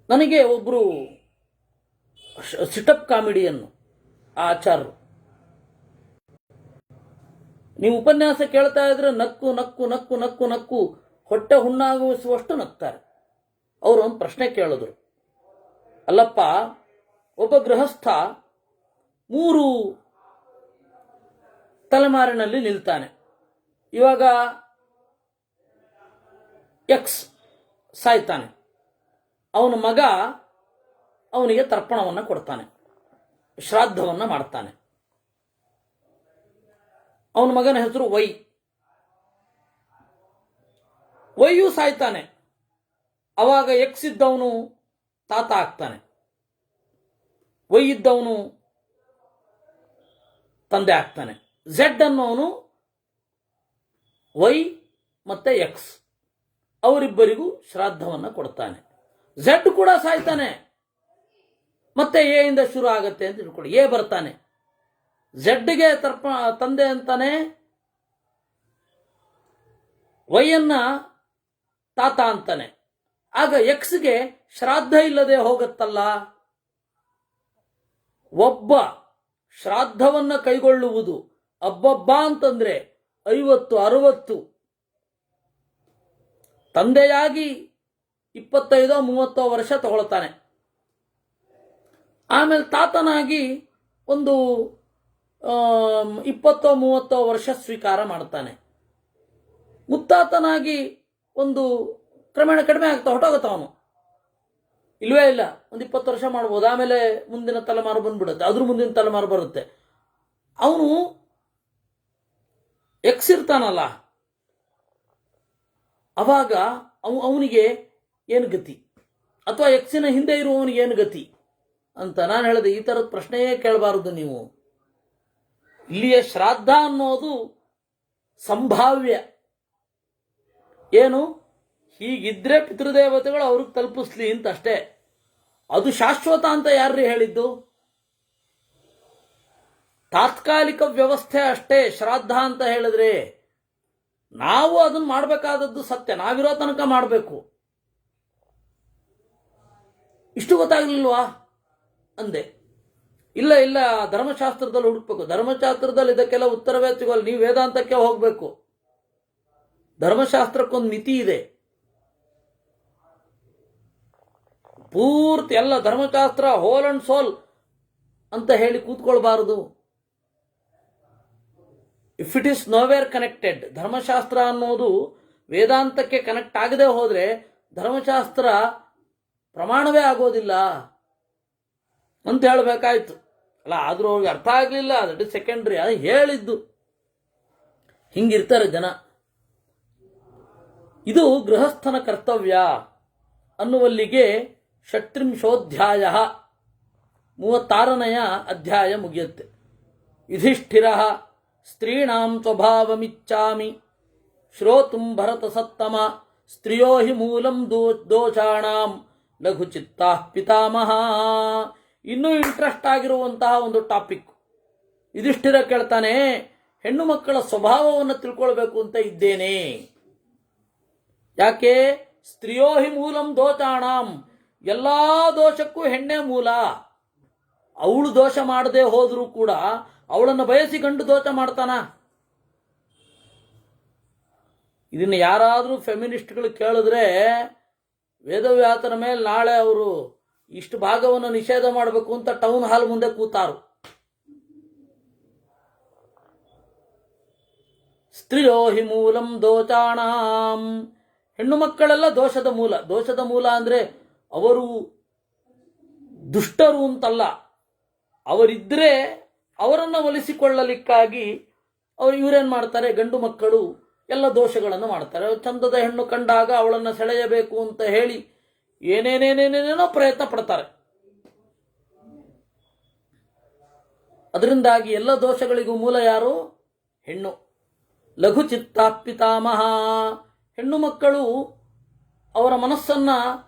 ನನಗೆ ಒಬ್ರು ಸಿಟಪ್ ಕಾಮಿಡಿಯನ್ನು ಆಚಾರ್ಯರು, ನೀವು ಉಪನ್ಯಾಸ ಕೇಳ್ತಾ ಇದ್ರೆ ನಕ್ಕು ನಕ್ಕು ನಕ್ಕು ನಕ್ಕು ನಕ್ಕು ಹೊಟ್ಟೆ ಹುಣ್ಣಾಗಿಸುವಷ್ಟು ನಗ್ತಾರೆ. ಅವರು ಒಂದು ಪ್ರಶ್ನೆ ಕೇಳಿದ್ರು, ಅಲ್ಲಪ್ಪ, ಒಬ್ಬ ಗೃಹಸ್ಥ 3 ತಲೆಮಾರಿನಲ್ಲಿ ನಿಲ್ತಾನೆ. ಇವಾಗ ಎಕ್ಸ್ ಸಾಯ್ತಾನೆ. ಅವನ ಮಗ ಅವನಿಗೆ ತರ್ಪಣವನ್ನು ಕೊಡ್ತಾನೆ, ಶ್ರಾದ್ದವನ್ನು ಮಾಡ್ತಾನೆ. ಅವನ ಮಗನ ಹೆಸರು ವೈ. ವೈಯು ಸಾಯ್ತಾನೆ. ಅವಾಗ ಎಕ್ಸ್ ಇದ್ದವನು ತಾತ ಆಗ್ತಾನೆ, ವೈ ಇದ್ದವನು ತಂದೆ ಆಗ್ತಾನೆ. ಝೆಡ್ ಅನ್ನೋನು ವೈ ಮತ್ತೆ ಎಕ್ಸ್ ಅವರಿಬ್ಬರಿಗೂ ಶ್ರಾದ್ದವನ್ನು ಕೊಡ್ತಾನೆ. ಝೆಡ್ ಕೂಡ ಸಾಯ್ತಾನೆ. ಮತ್ತೆ ಎ ಇಂದ ಶುರು ಆಗತ್ತೆ ಅಂತ ತಿಳ್ಕೊಳ್ಳಿ. ಎ ಬರ್ತಾನೆ, ಝೆಡ್ಗೆ ತಂದೆ ಅಂತಾನೆ, ವೈಯನ್ನ ತಾತ ಅಂತಾನೆ. ಆಗ ಎಕ್ಸ್ಗೆ ಶ್ರಾದ್ದ ಇಲ್ಲದೆ ಹೋಗತ್ತಲ್ಲ. ಒಬ್ಬ ಶ್ರಾದ್ದವನ್ನ ಕೈಗೊಳ್ಳುವುದು ಅಬ್ಬಬ್ಬ ಅಂತಂದ್ರೆ 50-60. ತಂದೆಯಾಗಿ 25-30 ವರ್ಷ ತಗೊಳ್ತಾನೆ. ಆಮೇಲೆ ತಾತನಾಗಿ ಒಂದು 20-30 ವರ್ಷ ಸ್ವೀಕಾರ ಮಾಡ್ತಾನೆ. ಮುತ್ತಾತನಾಗಿ ಒಂದು ಕ್ರಮೇಣ ಕಡಿಮೆ ಆಗ್ತಾ ಹೊಟ್ಟೋಗುತ್ತ ಅವನು. ಇಲ್ವೇ ಇಲ್ಲ, ಒಂದು 20 ವರ್ಷ ಮಾಡ್ಬೋದು. ಆಮೇಲೆ ಮುಂದಿನ ತಲೆಮಾರು ಬಂದ್ಬಿಡುತ್ತೆ, ಅದ್ರ ಮುಂದಿನ ತಲೆಮಾರು ಬರುತ್ತೆ. ಅವನು ಎಕ್ಸ್ ಇರ್ತಾನಲ್ಲ, ಅವಾಗ ಅವನಿಗೆ ಏನು ಗತಿ? ಅಥವಾ ಎಕ್ಸಿನ ಹಿಂದೆ ಇರುವವನಿಗೆ ಏನು ಗತಿ? ಅಂತ ನಾನು ಹೇಳಿದೆ. ಈ ಥರದ ಪ್ರಶ್ನೆಯೇ ಕೇಳಬಾರದು ನೀವು. ಇಲ್ಲಿಯ ಶ್ರಾದ್ದ ಅನ್ನೋದು ಸಂಭಾವ್ಯ. ಏನು, ಹೀಗಿದ್ರೆ ಪಿತೃದೇವತೆಗಳು ಅವ್ರಿಗೆ ತಲುಪಿಸ್ಲಿ ಅಂತ ಅಷ್ಟೇ. ಅದು ಶಾಶ್ವತ ಅಂತ ಯಾರ್ರೀ ಹೇಳಿದ್ದು? ತಾತ್ಕಾಲಿಕ ವ್ಯವಸ್ಥೆ ಅಷ್ಟೇ ಶ್ರಾದ್ದ ಅಂತ ಹೇಳಿದ್ರೆ. ನಾವು ಅದನ್ನು ಮಾಡಬೇಕಾದದ್ದು ಸತ್ಯ, ನಾವಿರೋ ತನಕ ಮಾಡಬೇಕು. ಇಷ್ಟು ಗೊತ್ತಾಗ್ಲಿಲ್ವಾ ಅಂದೆ. ಇಲ್ಲ ಇಲ್ಲ, ಧರ್ಮಶಾಸ್ತ್ರದಲ್ಲಿ ಹುಡುಕ್ಬೇಕು. ಧರ್ಮಶಾಸ್ತ್ರದಲ್ಲಿ ಇದಕ್ಕೆಲ್ಲ ಉತ್ತರವೇ ಸಿಗೋಲ್ಲ. ನೀವು ವೇದಾಂತಕ್ಕೆ ಹೋಗ್ಬೇಕು. ಧರ್ಮಶಾಸ್ತ್ರಕ್ಕೊಂದು ಮಿತಿ ಇದೆ. ಪೂರ್ತಿ ಎಲ್ಲ ಧರ್ಮಶಾಸ್ತ್ರ ಹೋಲ್ ಅಂಡ್ ಸೋಲ್ ಅಂತ ಹೇಳಿ ಕೂತ್ಕೊಳ್ಬಾರದು. If it is nowhere connected, ಧರ್ಮಶಾಸ್ತ್ರ ಅನ್ನೋದು ವೇದಾಂತಕ್ಕೆ ಕನೆಕ್ಟ್ ಆಗದೆ ಹೋದ್ರೆ ಧರ್ಮಶಾಸ್ತ್ರ ಪ್ರಮಾಣವೇ ಆಗೋದಿಲ್ಲ ಅಂತ ಹೇಳಬೇಕಾಯ್ತು. ಅಲ್ಲ, ಆದ್ರೂ ಅವ್ರಿಗೆ ಅರ್ಥ ಆಗಲಿಲ್ಲ, ದಟ್ ಇಸ್ ಸೆಕೆಂಡ್ರಿ. ಅದು ಹೇಳಿದ್ದು. ಹಿಂಗಿರ್ತಾರೆ ಜನ. ಇದು ಗೃಹಸ್ಥನ ಕರ್ತವ್ಯ ಅನ್ನುವಲ್ಲಿಗೆ 36 36ನೆಯ ಅಧ್ಯಾಯ ಮುಗಿಯುತ್ತೆ. ಯುಧಿಷ್ಠಿರ ಸ್ತ್ರೀಣಾಂ ಸ್ವಭಾವಮಿಚ್ಛಾಮಿ ಶ್ರೋತುಂ ಭರತ ಸತ್ತಮ ಸ್ತ್ರಿಯೋ ಹಿ ಮೂಲಂ ದೋಷಾಣಾಂ ಲಘುಚಿತ್ತ ಪಿತಾಮಹ. ಇನ್ನೂ ಇಂಟ್ರೆಸ್ಟ್ ಆಗಿರುವಂತಹ ಒಂದು ಟಾಪಿಕ್. ಯುಧಿಷ್ಠಿರ ಕೇಳ್ತಾನೆ, ಹೆಣ್ಣು ಮಕ್ಕಳ ಸ್ವಭಾವವನ್ನು ತಿಳ್ಕೊಳ್ಬೇಕು ಅಂತ ಇದ್ದೇನೆ. ಯಾಕೆ? ಸ್ತ್ರೀಯೋ ಹಿ ಮೂಲಂ ದೋಷಾಣಾಂ, ಎಲ್ಲಾ ದೋಷಕ್ಕೂ ಹೆಣ್ಣೆ ಮೂಲ. ಅವಳು ದೋಷ ಮಾಡದೆ ಹೋದ್ರೂ ಕೂಡ ಅವಳನ್ನು ಬಯಸಿ ಗಂಡು ದೋಷ ಮಾಡ್ತಾನ? ಇದನ್ನು ಯಾರಾದರೂ ಫೆಮಿನಿಸ್ಟ್ಗಳು ಕೇಳಿದ್ರೆ ವೇದವ್ಯಾಸನ ಮೇಲೆ ನಾಳೆ ಅವರು ಇಷ್ಟು ಭಾಗವನ್ನು ನಿಷೇಧ ಮಾಡಬೇಕು ಅಂತ ಟೌನ್ ಹಾಲ್ ಮುಂದೆ ಕೂತಾರು. ಸ್ತ್ರೀಯೋ ಹಿ ಮೂಲಂ ದೋಷಾಣಾಂ, ಹೆಣ್ಣು ಮಕ್ಕಳೆಲ್ಲ ದೋಷದ ಮೂಲ. ದೋಷದ ಮೂಲ ಅಂದ್ರೆ ಅವರು ದುಷ್ಟರು ಅಂತಲ್ಲ. ಅವರಿದ್ರೆ ಅವರನ್ನು ಒಲಿಸಿಕೊಳ್ಳಲಿಕ್ಕಾಗಿ ಇವರೇನ್ ಮಾಡ್ತಾರೆ, ಗಂಡು ಮಕ್ಕಳು ಎಲ್ಲ ದೋಷಗಳನ್ನು ಮಾಡ್ತಾರೆ. ಚಂದದ ಹೆಣ್ಣು ಕಂಡಾಗ ಅವಳನ್ನು ಸೆಳೆಯಬೇಕು ಅಂತ ಹೇಳಿ ಏನೇನೇನೇನೇನೇನೋ ಪ್ರಯತ್ನ ಪಡ್ತಾರೆ. ಅದರಿಂದಾಗಿ ಎಲ್ಲ ದೋಷಗಳಿಗೂ ಮೂಲ ಯಾರು? ಹೆಣ್ಣು. ಲಘು ಚಿತ್ತ ಪಿತಾಮಹ. ಹೆಣ್ಣು ಮಕ್ಕಳು ಅವರ ಮನಸ್ಸನ್ನ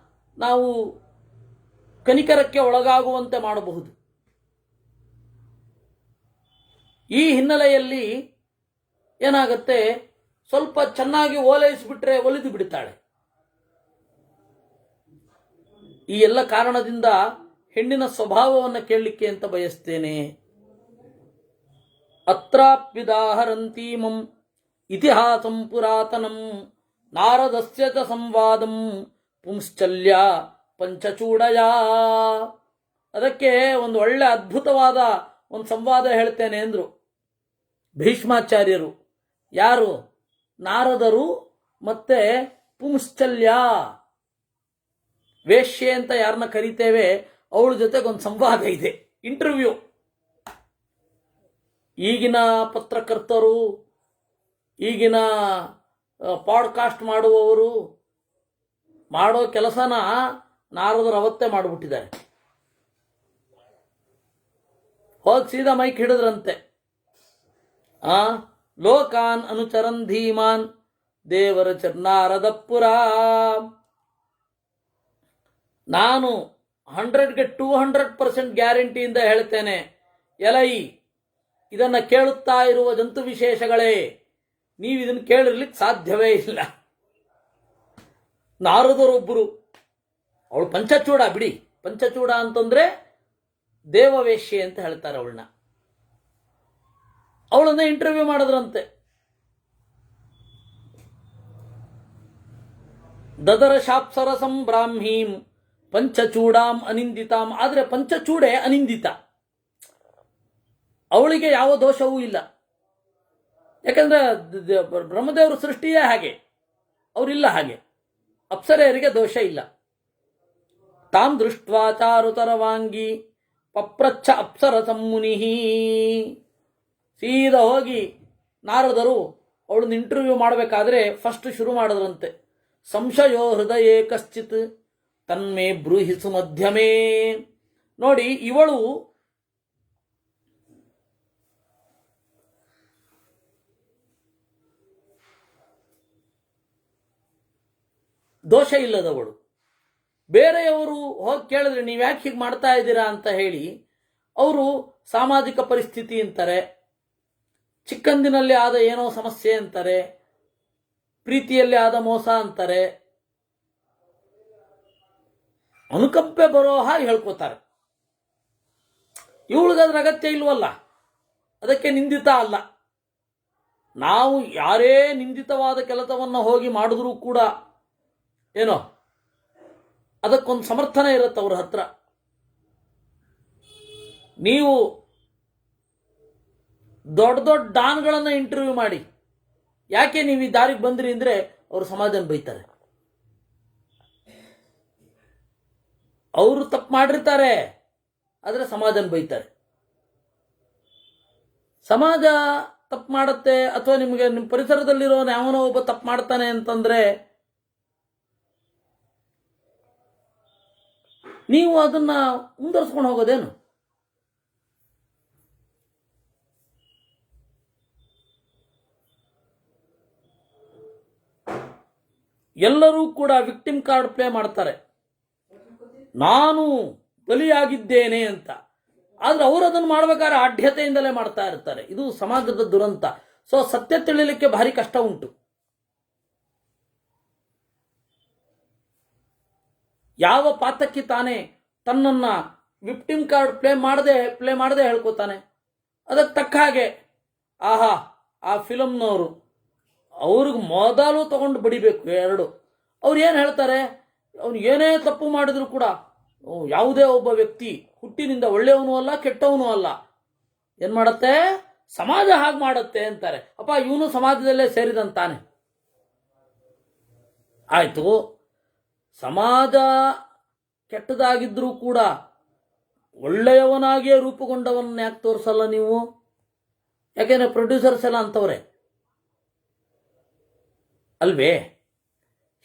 ನಾವು ಕನಿಕರಕ್ಕೆ ಒಳಗಾಗುವಂತೆ ಮಾಡಬಹುದು. ಈ ಹಿನ್ನೆಲೆಯಲ್ಲಿ ಏನಾಗತ್ತೆ, ಸ್ವಲ್ಪ ಚೆನ್ನಾಗಿ ಓಲೈಸಿಬಿಟ್ರೆ ಒಲಿದು ಬಿಡ್ತಾಳೆ. ಈ ಎಲ್ಲ ಕಾರಣದಿಂದ ಹೆಣ್ಣಿನ ಸ್ವಭಾವವನ್ನು ಕೇಳಲಿಕ್ಕೆ ಅಂತ ಬಯಸ್ತೇನೆ. ಅತ್ರಾಪ್ಯುದಾಹರಂತೀಮಂ ಇತಿಹಾಸಂ ಪುರಾತನಂ ನಾರದಸ್ಯ ಚ ಸಂವಾದಂ ಪುಂಶ್ಚಲ್ಯ ಪಂಚಚೂಡಯ. ಅದಕ್ಕೆ ಒಂದು ಒಳ್ಳೆ ಅದ್ಭುತವಾದ ಒಂದು ಸಂವಾದ ಹೇಳ್ತೇನೆ ಅಂದ್ರು ಭೀಷ್ಮಾಚಾರ್ಯರು. ಯಾರು? ನಾರದರು ಮತ್ತೆ ಪುಂಶ್ಚಲ್ಯ, ವೇಶ್ಯೆ ಅಂತ ಯಾರನ್ನ ಕರಿತೇವೆ, ಅವಳ ಜೊತೆಗೊಂದು ಸಂವಾದ ಇದೆ, ಇಂಟರ್ವ್ಯೂ. ಈಗಿನ ಪತ್ರಕರ್ತರು, ಈಗಿನ ಪಾಡ್ಕಾಸ್ಟ್ ಮಾಡುವವರು ಮಾಡೋ ಕೆಲಸನ ನಾರದರು ಅವತ್ತೇ ಮಾಡಿಬಿಟ್ಟಿದ್ದಾರೆ. ಹೋಗಿ ಸೀದಾ ಮೈಕ್ ಹಿಡಿದ್ರಂತೆ. ಲೋಕಾನ್ ಅನುಚರನ್ ಧೀಮಾನ್ ದೇವರ ಚರ್ನಾರದಪುರ. ನಾನು 100ಗೆ 200% ಗ್ಯಾರಂಟಿಯಿಂದ ಹೇಳ್ತೇನೆ, ಎಲೈ ಇದನ್ನ ಕೇಳುತ್ತಾ ಇರುವ ಜಂತು ವಿಶೇಷಗಳೇ, ನೀವು ಇದನ್ನು ಕೇಳಿರ್ಲಿಕ್ಕೆ ಸಾಧ್ಯವೇ ಇಲ್ಲ. ನಾರದರೊಬ್ಬರು, ಅವಳು ಪಂಚಚೂಡ ಬಿಡಿ, ಪಂಚಚೂಡ ಅಂತಂದ್ರೆ ದೇವವೇಶ್ಯೆ ಅಂತ ಹೇಳ್ತಾರೆ ಅವಳನ್ನ. ಅವಳನ್ನ ಇಂಟರ್ವ್ಯೂ ಮಾಡಿದ್ರಂತೆ. ದದರ ಶಾಪ್ಸರಸಂ ಬ್ರಾಹ್ಮೀಂ ಪಂಚಚೂಡಾಂ ಅನಿಂದಿತಾಂ. ಆದ್ರೆ ಪಂಚಚೂಡೆ ಅನಿಂದಿತ, ಅವಳಿಗೆ ಯಾವ ದೋಷವೂ ಇಲ್ಲ. ಯಾಕಂದ್ರೆ ಬ್ರಹ್ಮದೇವರ ಸೃಷ್ಟಿಯೇ ಹಾಗೆ, ಅವರಿಲ್ಲ ಹಾಗೆ. ಅಪ್ಸರೆಯರಿಗೆ ದೋಷ ಇಲ್ಲ. ತಾಂ ದೃಷ್ಟ್ವಾ ಚಾರುತರವಾಂಗಿ ಪಪ್ರಚ್ಛ ಅಪ್ಸರಸಂ ಮುನಿಃ. ಸೀದಾ ಹೋಗಿ ನಾರದರು ಅವಳನ್ನ ಇಂಟರ್ವ್ಯೂ ಮಾಡಬೇಕಾದ್ರೆ ಫಸ್ಟ್ ಶುರು ಮಾಡಿದ್ರಂತೆ. ಸಂಶಯೋ ಹೃದಯೇ ಕಶ್ಚಿತ್ ತನ್ಮೇ ಬ್ರೂಹಿಸು ಮಧ್ಯಮೇ ನೋಡಿ, ಇವಳು ದೋಷ ಇಲ್ಲದವಳು. ಬೇರೆಯವರು ಹೋಗಿ ಕೇಳಿದ್ರೆ ನೀವು ಯಾಕೆ ಹೀಗೆ ಮಾಡ್ತಾ ಇದ್ದೀರಾ ಅಂತ ಹೇಳಿ ಅವರು ಸಾಮಾಜಿಕ ಪರಿಸ್ಥಿತಿ ಅಂತಾರೆ, ಚಿಕ್ಕಂದಿನಲ್ಲಿ ಆದ ಏನೋ ಸಮಸ್ಯೆ ಅಂತಾರೆ, ಪ್ರೀತಿಯಲ್ಲಿ ಆದ ಮೋಸ ಅಂತಾರೆ, ಅನುಕಂಪೆ ಬರೋ ಹಾಗೆ ಹೇಳ್ಕೋತಾರೆ. ಇವಳಿಗದ್ರ ಅಗತ್ಯ ಇಲ್ವಲ್ಲ, ಅದಕ್ಕೆ ನಿಂದಿತ ಅಲ್ಲ. ನಾವು ಯಾರೇ ನಿಂದಿತವಾದ ಕೆಲಸವನ್ನು ಹೋಗಿ ಮಾಡಿದ್ರೂ ಕೂಡ ಏನೋ ಅದಕ್ಕೊಂದು ಸಮರ್ಥನೆ ಇರುತ್ತೆ ಅವ್ರ ಹತ್ರ. ನೀವು ದೊಡ್ಡ ದೊಡ್ಡ ಡಾನ್ಗಳನ್ನು ಇಂಟರ್ವ್ಯೂ ಮಾಡಿ ಯಾಕೆ ನೀವು ಈ ದಾರಿಗೆ ಬಂದ್ರಿ ಅಂದ್ರೆ ಅವರು ಸಮಾಜನ ಬೈತಾರೆ. ಅವರು ತಪ್ಪು ಮಾಡಿರ್ತಾರೆ, ಆದರೆ ಸಮಾಜನ ಬೈತಾರೆ. ಸಮಾಜ ತಪ್ಪು ಮಾಡುತ್ತೆ ಅಥವಾ ನಿಮಗೆ ನಿಮ್ಮ ಪರಿಸರದಲ್ಲಿರೋ ಯಾವನೋ ಒಬ್ಬ ತಪ್ಪು ಮಾಡ್ತಾನೆ ಅಂತಂದ್ರೆ ನೀವು ಅದನ್ನ ಮುಂದುವರಿಸ್ಕೊಂಡು ಹೋಗೋದೇನು? ಎಲ್ಲರೂ ಕೂಡ ವಿಕ್ಟಿಮ್ ಕಾರ್ಡ್ ಪ್ಲೇ ಮಾಡ್ತಾರೆ, ನಾನು ಬಲಿಯಾಗಿದ್ದೇನೆ ಅಂತ. ಆದ್ರೆ ಅವರು ಅದನ್ನು ಮಾಡ್ಬೇಕಾದ್ರೆ ಆಢ್ಯತೆಯಿಂದಲೇ ಮಾಡ್ತಾ ಇರ್ತಾರೆ. ಇದು ಸಮಾಜದ ದುರಂತ. ಸೊ ಸತ್ಯ ತಿಳಿಲಿಕ್ಕೆ ಭಾರಿ ಕಷ್ಟ ಉಂಟು. ಯಾವ ಪಾತಕಿ ತಾನೇ ತನ್ನನ್ನ ವಿಕ್ಟಿಮ್ ಕಾರ್ಡ್ ಪ್ಲೇ ಮಾಡದೆ ಹೇಳ್ಕೊತಾನೆ. ಅದಕ್ಕೆ ತಕ್ಕ ಹಾಗೆ ಆಹಾ ಆ ಫಿಲಮ್ನವರು ಅವ್ರಿಗೆ ಮೊದಲು ತಗೊಂಡು ಬಡಿಬೇಕು ಎರಡು. ಅವ್ರು ಏನು ಹೇಳ್ತಾರೆ, ಅವನು ಏನೇ ತಪ್ಪು ಮಾಡಿದ್ರು ಕೂಡ ಯಾವುದೇ ಒಬ್ಬ ವ್ಯಕ್ತಿ ಹುಟ್ಟಿನಿಂದ ಒಳ್ಳೆಯವನು ಅಲ್ಲ ಕೆಟ್ಟವನು ಅಲ್ಲ, ಏನ್ ಮಾಡತ್ತೆ ಸಮಾಜ ಹಾಗೆ ಮಾಡತ್ತೆ ಅಂತಾರೆ. ಅಪ್ಪ ಇವನು ಸಮಾಜದಲ್ಲೇ ಸೇರಿದಂತಾನೆ. ಆಯ್ತು, ಸಮಾಜ ಕೆಟ್ಟದಾಗಿದ್ರೂ ಕೂಡ ಒಳ್ಳೆಯವನಾಗಿಯೇ ರೂಪುಗೊಂಡವನ್ನ ಯಾಕೆ ತೋರಿಸಲ್ಲ ನೀವು? ಯಾಕೆಂದ್ರೆ ಪ್ರೊಡ್ಯೂಸರ್ಸ್ ಎಲ್ಲ ಅಂತವ್ರೆ ಅಲ್ವೇ?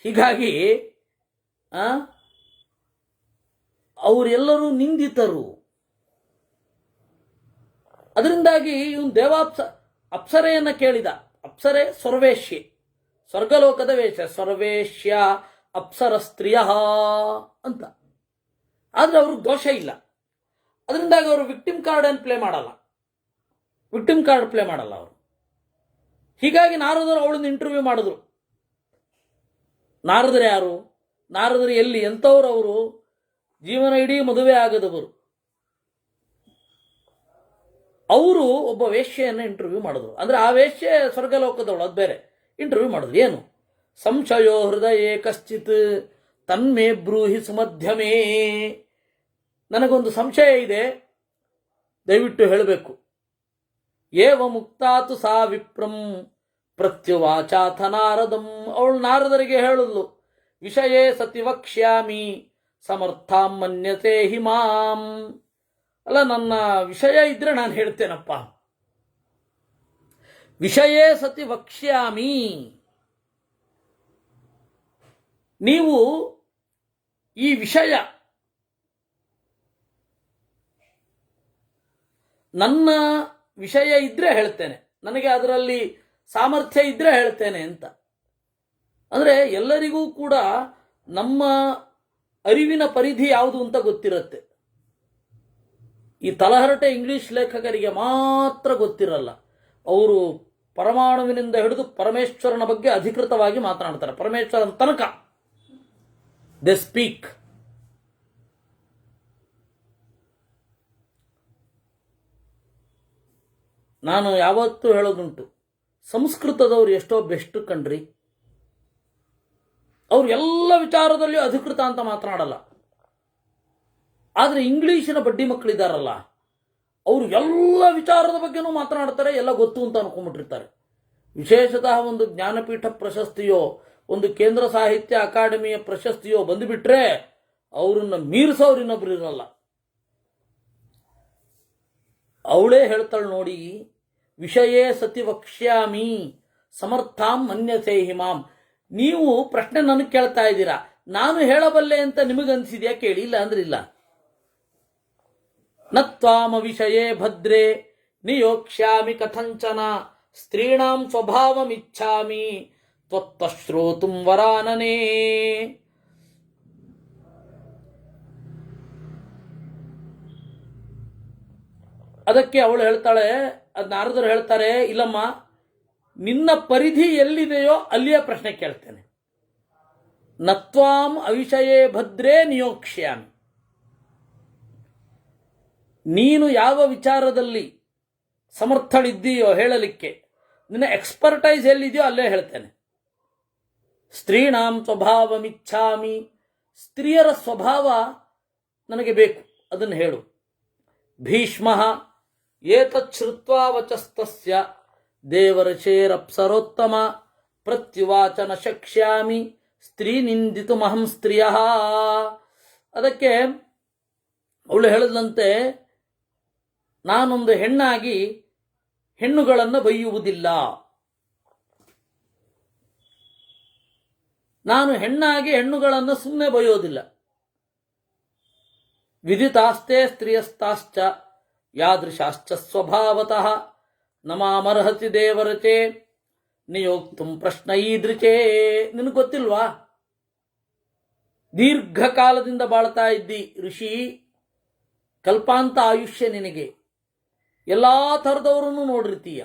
ಹೀಗಾಗಿ ಅವರೆಲ್ಲರೂ ನಿಂದಿತರು. ಅದರಿಂದಾಗಿ ಇವನು ಅಪ್ಸರೆಯನ್ನ ಕೇಳಿದ. ಅಪ್ಸರೆ ಸರ್ವೇಶ್ಯೆ, ಸ್ವರ್ಗಲೋಕದ ವೇಷ, ಸರ್ವೇಶ್ಯ ಅಪ್ಸರ ಸ್ತ್ರೀಯ ಅಂತ. ಆದ್ರೆ ಅವ್ರಿಗೆ ದೋಷ ಇಲ್ಲ. ಅದರಿಂದಾಗಿ ಅವರು ವಿಕ್ಟಿಮ್ ಕಾರ್ಡ್ ಅನ್ನು ಪ್ಲೇ ಮಾಡಲ್ಲ ಅವರು. ಹೀಗಾಗಿ ನಾರದರು ಅವಳನ್ನು ಇಂಟರ್ವ್ಯೂ ಮಾಡಿದ್ರು. ನಾರದರು ಯಾರು? ನಾರದರು ಎಲ್ಲಿ ಎಂಥವ್ರು? ಅವರು ಜೀವನ ಇಡೀ ಮದುವೆ ಆಗದವರು. ಅವರು ಒಬ್ಬ ವೇಶ್ಯೆಯನ್ನು ಇಂಟರ್ವ್ಯೂ ಮಾಡಿದ್ರು. ಅಂದ್ರೆ ಆ ವೇಶ್ಯೆ ಸ್ವರ್ಗಲೋಕದವಳು, ಅದು ಬೇರೆ. ಇಂಟರ್ವ್ಯೂ ಮಾಡಿದ್ರು. ಏನು? ಸಂಶಯೋ ಹೃದಯೇ ಕಶ್ಚಿತ್ ತನ್ಮೇ ಬ್ರೂಹಿ ಸುಮಧ್ಯಮೇ. ನನಗೊಂದು ಸಂಶಯ ಇದೆ, ದಯವಿಟ್ಟು ಹೇಳಬೇಕು. ಏವ ಮುಕ್ತಾತು ಸಾ ವಿಪ್ರಂ ಪ್ರತ್ಯುವಾಚಾಥ ನಾರದಂ. ಅವಳು ನಾರದರಿಗೆ ಹೇಳಿದ್ಲು, ವಿಷಯೇ ಸತಿ ವಕ್ಷ್ಯಾಮಿ ಸಮರ್ಥಾಂ ಮನ್ಯತೆ ಹಿಮಾಂ. ಅಲ್ಲ, ನನ್ನ ವಿಷಯ ಇದ್ರೆ ನಾನು ಹೇಳ್ತೇನಪ್ಪ. ವಿಷಯೇ ಸತಿ ವಕ್ಷ್ಯಾಮಿ. ನೀವು ಈ ವಿಷಯ ನನ್ನ ವಿಷಯ ಇದ್ರೆ ಹೇಳ್ತೇನೆ, ನನಗೆ ಅದರಲ್ಲಿ ಸಾಮರ್ಥ್ಯ ಇದ್ರೆ ಹೇಳ್ತೇನೆ ಅಂತ. ಅಂದ್ರೆ ಎಲ್ಲರಿಗೂ ಕೂಡ ನಮ್ಮ ಅರಿವಿನ ಪರಿಧಿ ಯಾವುದು ಅಂತ ಗೊತ್ತಿರುತ್ತೆ. ಈ ತಲಹರಟೆ ಇಂಗ್ಲಿಷ್ ಲೇಖಕರಿಗೆ ಮಾತ್ರ ಗೊತ್ತಿರಲ್ಲ. ಅವರು ಪರಮಾಣುವಿನಿಂದ ಹಿಡಿದು ಪರಮೇಶ್ವರನ ಬಗ್ಗೆ ಅಧಿಕೃತವಾಗಿ ಮಾತನಾಡ್ತಾರೆ. ಪರಮೇಶ್ವರನ ತನಕ ದೇ ಸ್ಪೀಕ್. ನಾನು ಯಾವತ್ತೂ ಹೇಳೋದುಂಟು, ಸಂಸ್ಕೃತದವರು ಎಷ್ಟೋ ಬೆಸ್ಟ್ ಕಣ್ರಿ. ಅವ್ರು ಎಲ್ಲ ವಿಚಾರದಲ್ಲಿ ಅಧಿಕೃತ ಅಂತ ಮಾತನಾಡಲ್ಲ. ಆದರೆ ಇಂಗ್ಲಿಶಿನ ಬಡ್ಡಿ ಮಕ್ಕಳಿದ್ದಾರಲ್ಲ, ಅವರು ಎಲ್ಲ ವಿಚಾರದ ಬಗ್ಗೆನೂ ಮಾತನಾಡ್ತಾರೆ, ಎಲ್ಲ ಗೊತ್ತು ಅಂತ ಅನ್ಕೊಂಡ್ಬಿಟ್ಟಿರ್ತಾರೆ. ವಿಶೇಷತಃ ಒಂದು ಜ್ಞಾನಪೀಠ ಪ್ರಶಸ್ತಿಯೋ ಒಂದು ಕೇಂದ್ರ ಸಾಹಿತ್ಯ ಅಕಾಡೆಮಿಯ ಪ್ರಶಸ್ತಿಯೋ ಬಂದುಬಿಟ್ರೆ ಅವರನ್ನ ಮೀರಿಸೋರು ಇನ್ನೊಬ್ರು ಇರಲ್ಲ. ಅವಳೇ ಹೇಳ್ತಾಳೆ ನೋಡಿ, ವಿಷಯೇ ಸತಿ ವಕ್ಷ್ಯಾಮಿ ಸಮರ್ಥಾಂ ಮನ್ಯಸೇ ಹಿಮಾಂ. ನೀವು ಪ್ರಶ್ನೆ ನನಗೆ ಕೇಳ್ತಾ ಇದ್ದೀರಾ, ನಾನು ಹೇಳಬಲ್ಲೆ ಅಂತ ನಿಮಗನ್ಸಿದ್ಯಾ? ಕೇಳಿ. ಇಲ್ಲ ಅಂದ್ರೆ ಇಲ್ಲ. ನ ತ್ವಾಮ ವಿಷಯೇ ಭದ್ರೇ ನಿಯೋಕ್ಷ್ಯಾಮಿ ಕಥಂಚನ ಸ್ತ್ರೀಣಾಂ ಸ್ವಭಾವಮಿಚ್ಛಾಮಿ ತ್ವತ್ತ ಶ್ರೋತುಂ ವರಾನನೇ. ಅದಕ್ಕೆ ಅವಳು ಹೇಳ್ತಾಳೆ, ಅದು ನಾರದರು ಹೇಳ್ತಾರೆ, ಇಲ್ಲಮ್ಮ, ನಿನ್ನ ಪರಿಧಿ ಎಲ್ಲಿದೆಯೋ ಅಲ್ಲಿಯೇ ಪ್ರಶ್ನೆ ಕೇಳ್ತೇನೆ. ನತ್ವಾಂ ಅವಿಷಯೇ ಭದ್ರೇ ನಿಯೋಕ್ಷ್ಯಾಮಿ. ನೀನು ಯಾವ ವಿಚಾರದಲ್ಲಿ ಸಮರ್ಥಳಿದ್ದೀಯೋ ಹೇಳಲಿಕ್ಕೆ, ನಿನ್ನ ಎಕ್ಸ್ಪರ್ಟೈಸ್ ಎಲ್ಲಿದೆಯೋ ಅಲ್ಲೇ ಹೇಳ್ತೇನೆ. ಸ್ತ್ರೀಣಾಂ ಸ್ವಭಾವಮಿಚ್ಛಾಮಿ. ಸ್ತ್ರೀಯರ ಸ್ವಭಾವ ನನಗೆ ಬೇಕು, ಅದನ್ನು ಹೇಳು. ಭೀಷ್ಮ ಏತತ್ ಶ್ರುತ್ವಾ ವಚಸ್ತಸ್ಯ ದೇವರ್ಷೇರಪ್ಸರೋತ್ತಮ ಪ್ರತ್ಯುವಾಚ ನ ಶಕ್ಷ್ಯಾಮಿ ಸ್ತ್ರೀ ನಿಂದಿತುಮಹಂ ಸ್ತ್ರೀಯ. ಅದಕ್ಕೆ ಅವಳು ಹೇಳಿದಂತೆ, ನಾನೊಂದು ಹೆಣ್ಣಾಗಿ ಹೆಣ್ಣುಗಳನ್ನು ಬೈಯುವುದಿಲ್ಲ. ನಾನು ಹೆಣ್ಣಾಗಿ ಹೆಣ್ಣುಗಳನ್ನು ಸುಮ್ಮನೆ ಬೈಯೋದಿಲ್ಲ. ವಿದಿತಾಸ್ತೆ ಸ್ತ್ರೀಯಸ್ತಾಶ್ಚ ಯಾದೃಶಾಶ್ಚ ಸ್ವಭಾವತಃ ನಮಾಮರ್ಹತಿ ದೇವರಚೆ ನಿಯೋಕ್ತುಂ ಪ್ರಶ್ನ ಈದೃಚೇ. ನಿನಗೆ ಗೊತ್ತಿಲ್ವಾ? ದೀರ್ಘಕಾಲದಿಂದ ಬಾಳ್ತಾ ಇದ್ದಿ ಋಷಿ, ಕಲ್ಪಾಂತ ಆಯುಷ್ಯ ನಿನಗೆ, ಎಲ್ಲ ಥರದವರನ್ನು ನೋಡಿರ್ತೀಯ.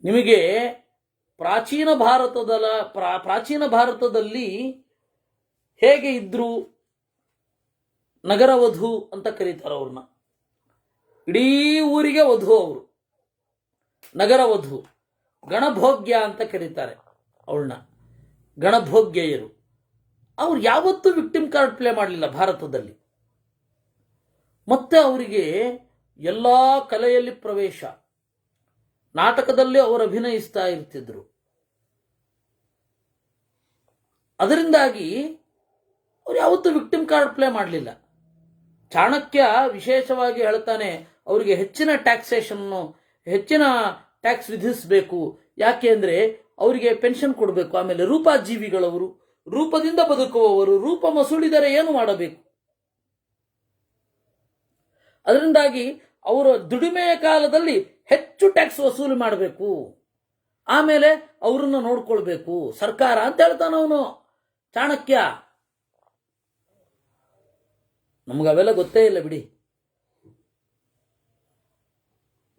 ನಿಮಗೆ ಪ್ರಾಚೀನ ಭಾರತದಲ್ಲಿ ಹೇಗೆ ಇದ್ರು? ನಗರವಧು ಅಂತ ಕರೀತಾರೆ ಅವ್ರನ್ನ. ಇಡೀ ಊರಿಗೆ ವಧು ಅವರು, ನಗರವಧು. ಗಣಭೋಗ್ಯ ಅಂತ ಕರೀತಾರೆ ಅವಳನ್ನ, ಗಣಭೋಗ್ಯೆಯರು. ಅವ್ರು ಯಾವತ್ತೂ ವಿಕ್ಟಿಮ್ ಕಾರ್ಡ್ ಪ್ಲೇ ಮಾಡಲಿಲ್ಲ ಭಾರತದಲ್ಲಿ. ಮತ್ತೆ ಅವರಿಗೆ ಎಲ್ಲ ಕಲೆಯಲ್ಲಿ ಪ್ರವೇಶ, ನಾಟಕದಲ್ಲಿ ಅವರು ಅಭಿನಯಿಸ್ತಾ ಇರ್ತಿದ್ರು. ಅದರಿಂದಾಗಿ ಅವ್ರು ಯಾವತ್ತೂ ವಿಕ್ಟಿಮ್ ಕಾರ್ಡ್ ಪ್ಲೇ ಮಾಡಲಿಲ್ಲ. ಚಾಣಕ್ಯ ವಿಶೇಷವಾಗಿ ಹೇಳ್ತಾನೆ, ಅವರಿಗೆ ಹೆಚ್ಚಿನ ಟ್ಯಾಕ್ಸ್ ವಿಧಿಸಬೇಕು. ಯಾಕೆ ಅಂದರೆ ಅವರಿಗೆ ಪೆನ್ಷನ್ ಕೊಡಬೇಕು. ಆಮೇಲೆ ರೂಪಾಜೀವಿಗಳವರು, ರೂಪದಿಂದ ಬದುಕುವವರು, ರೂಪ ಮಸುಳಿದರೆ ಏನು ಮಾಡಬೇಕು? ಅದರಿಂದಾಗಿ ಅವರ ದುಡಿಮೆಯ ಕಾಲದಲ್ಲಿ ಹೆಚ್ಚು ಟ್ಯಾಕ್ಸ್ ವಸೂಲಿ ಮಾಡಬೇಕು, ಆಮೇಲೆ ಅವರನ್ನು ನೋಡ್ಕೊಳ್ಬೇಕು ಸರ್ಕಾರ ಅಂತ ಹೇಳ್ತಾನವನು ಚಾಣಕ್ಯ. ನಮಗವೆಲ್ಲ ಗೊತ್ತೇ ಇಲ್ಲ ಬಿಡಿ.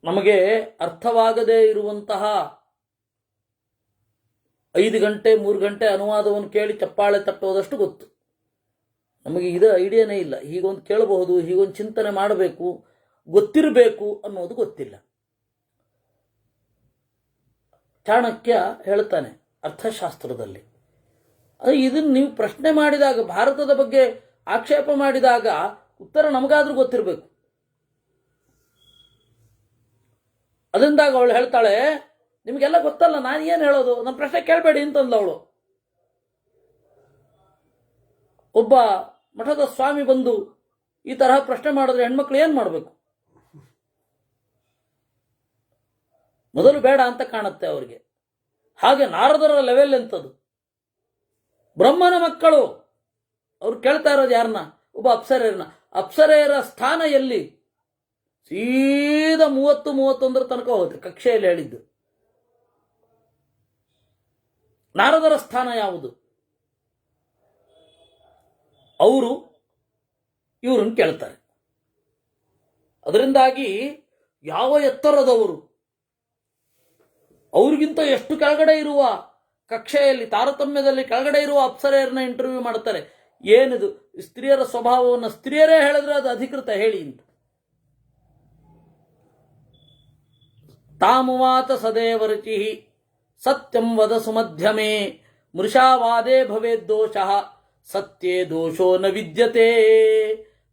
ನಮಗೆ ಅರ್ಥವಾಗದೇ ಇರುವಂತಹ 5 ಗಂಟೆ 3 ಗಂಟೆ ಅನುವಾದವನ್ನು ಕೇಳಿ ಚಪ್ಪಾಳೆ ತಟ್ಟೋದಷ್ಟು ಗೊತ್ತು. ನಮಗೆ ಇದು ಐಡಿಯಾನೇ ಇಲ್ಲ. ಹೀಗೊಂದು ಕೇಳಬಹುದು, ಹೀಗೊಂದು ಚಿಂತನೆ ಮಾಡಬೇಕು, ಗೊತ್ತಿರಬೇಕು ಅನ್ನೋದು ಗೊತ್ತಿಲ್ಲ. ಚಾಣಕ್ಯ ಹೇಳ್ತಾನೆ ಅರ್ಥಶಾಸ್ತ್ರದಲ್ಲಿ. ಇದನ್ನು ನೀವು ಪ್ರಶ್ನೆ ಮಾಡಿದಾಗ, ಭಾರತದ ಬಗ್ಗೆ ಆಕ್ಷೇಪ ಮಾಡಿದಾಗ ಉತ್ತರ ನಮಗಾದ್ರೂ ಗೊತ್ತಿರಬೇಕು. ಅದರಿಂದಾಗ ಅವಳು ಹೇಳ್ತಾಳೆ, ನಿಮಗೆಲ್ಲ ಗೊತ್ತಲ್ಲ, ನಾನು ಏನು ಹೇಳೋದು, ನನ್ನ ಪ್ರಶ್ನೆ ಕೇಳಬೇಡಿ ಅಂತಂದ್ಲು ಅವಳು. ಒಬ್ಬ ಮಠದ ಸ್ವಾಮಿ ಬಂದು ಈ ತರಹ ಪ್ರಶ್ನೆ ಮಾಡಿದ್ರೆ ಹೆಣ್ಮಕ್ಳು ಏನು ಮಾಡಬೇಕು? ಮೊದಲು ಬೇಡ ಅಂತ ಕಾಣುತ್ತೆ ಅವರಿಗೆ. ಹಾಗೆ ನಾರದರ ಲೆವೆಲ್ ಎಂಥದ್ದು? ಬ್ರಹ್ಮನ ಮಕ್ಕಳು ಅವ್ರು ಕೇಳ್ತಾ ಇರೋದು ಯಾರನ್ನ? ಒಬ್ಬ ಅಪ್ಸರೆಯರನ್ನ. ಅಪ್ಸರೆಯರ ಸ್ಥಾನ ಎಲ್ಲಿ? ಸೀದಾ 30-31 ತನಕ ಹೋಗುತ್ತೆ ಕಕ್ಷೆಯಲ್ಲಿ ಹೇಳಿದ್ದು. ನಾರದರ ಸ್ಥಾನ ಯಾವುದು? ಅವರು ಇವ್ರನ್ನ ಕೇಳ್ತಾರೆ. ಅದರಿಂದಾಗಿ ಯಾವ ಎತ್ತರದವರು, ಅವ್ರಿಗಿಂತ ಎಷ್ಟು ಕೆಳಗಡೆ ಇರುವ ಕಕ್ಷೆಯಲ್ಲಿ, ತಾರತಮ್ಯದಲ್ಲಿ ಕೆಳಗಡೆ ಇರುವ ಅಪ್ಸರೆಯರನ್ನ ಇಂಟರ್ವ್ಯೂ ಮಾಡ್ತಾರೆ. ಏನಿದು ಸ್ತ್ರೀಯರ ಸ್ವಭಾವವನ್ನು ಸ್ತ್ರೀಯರೇ ಹೇಳಿದ್ರೆ ಅದು ಅಧಿಕೃತ ಹೇಳಿ ಅಂತ. ತಾಮುವಾತ ಸದೇವರುಚಿ ಸತ್ಯಂ ವದ ಸುಮಧ್ಯಮೇ ಮೃಷಾವಾದೇ ಭವೇದ್ದೋಷಃ ಸತ್ಯೇ ದೋಷೋ ನ ವಿದ್ಯತೆ.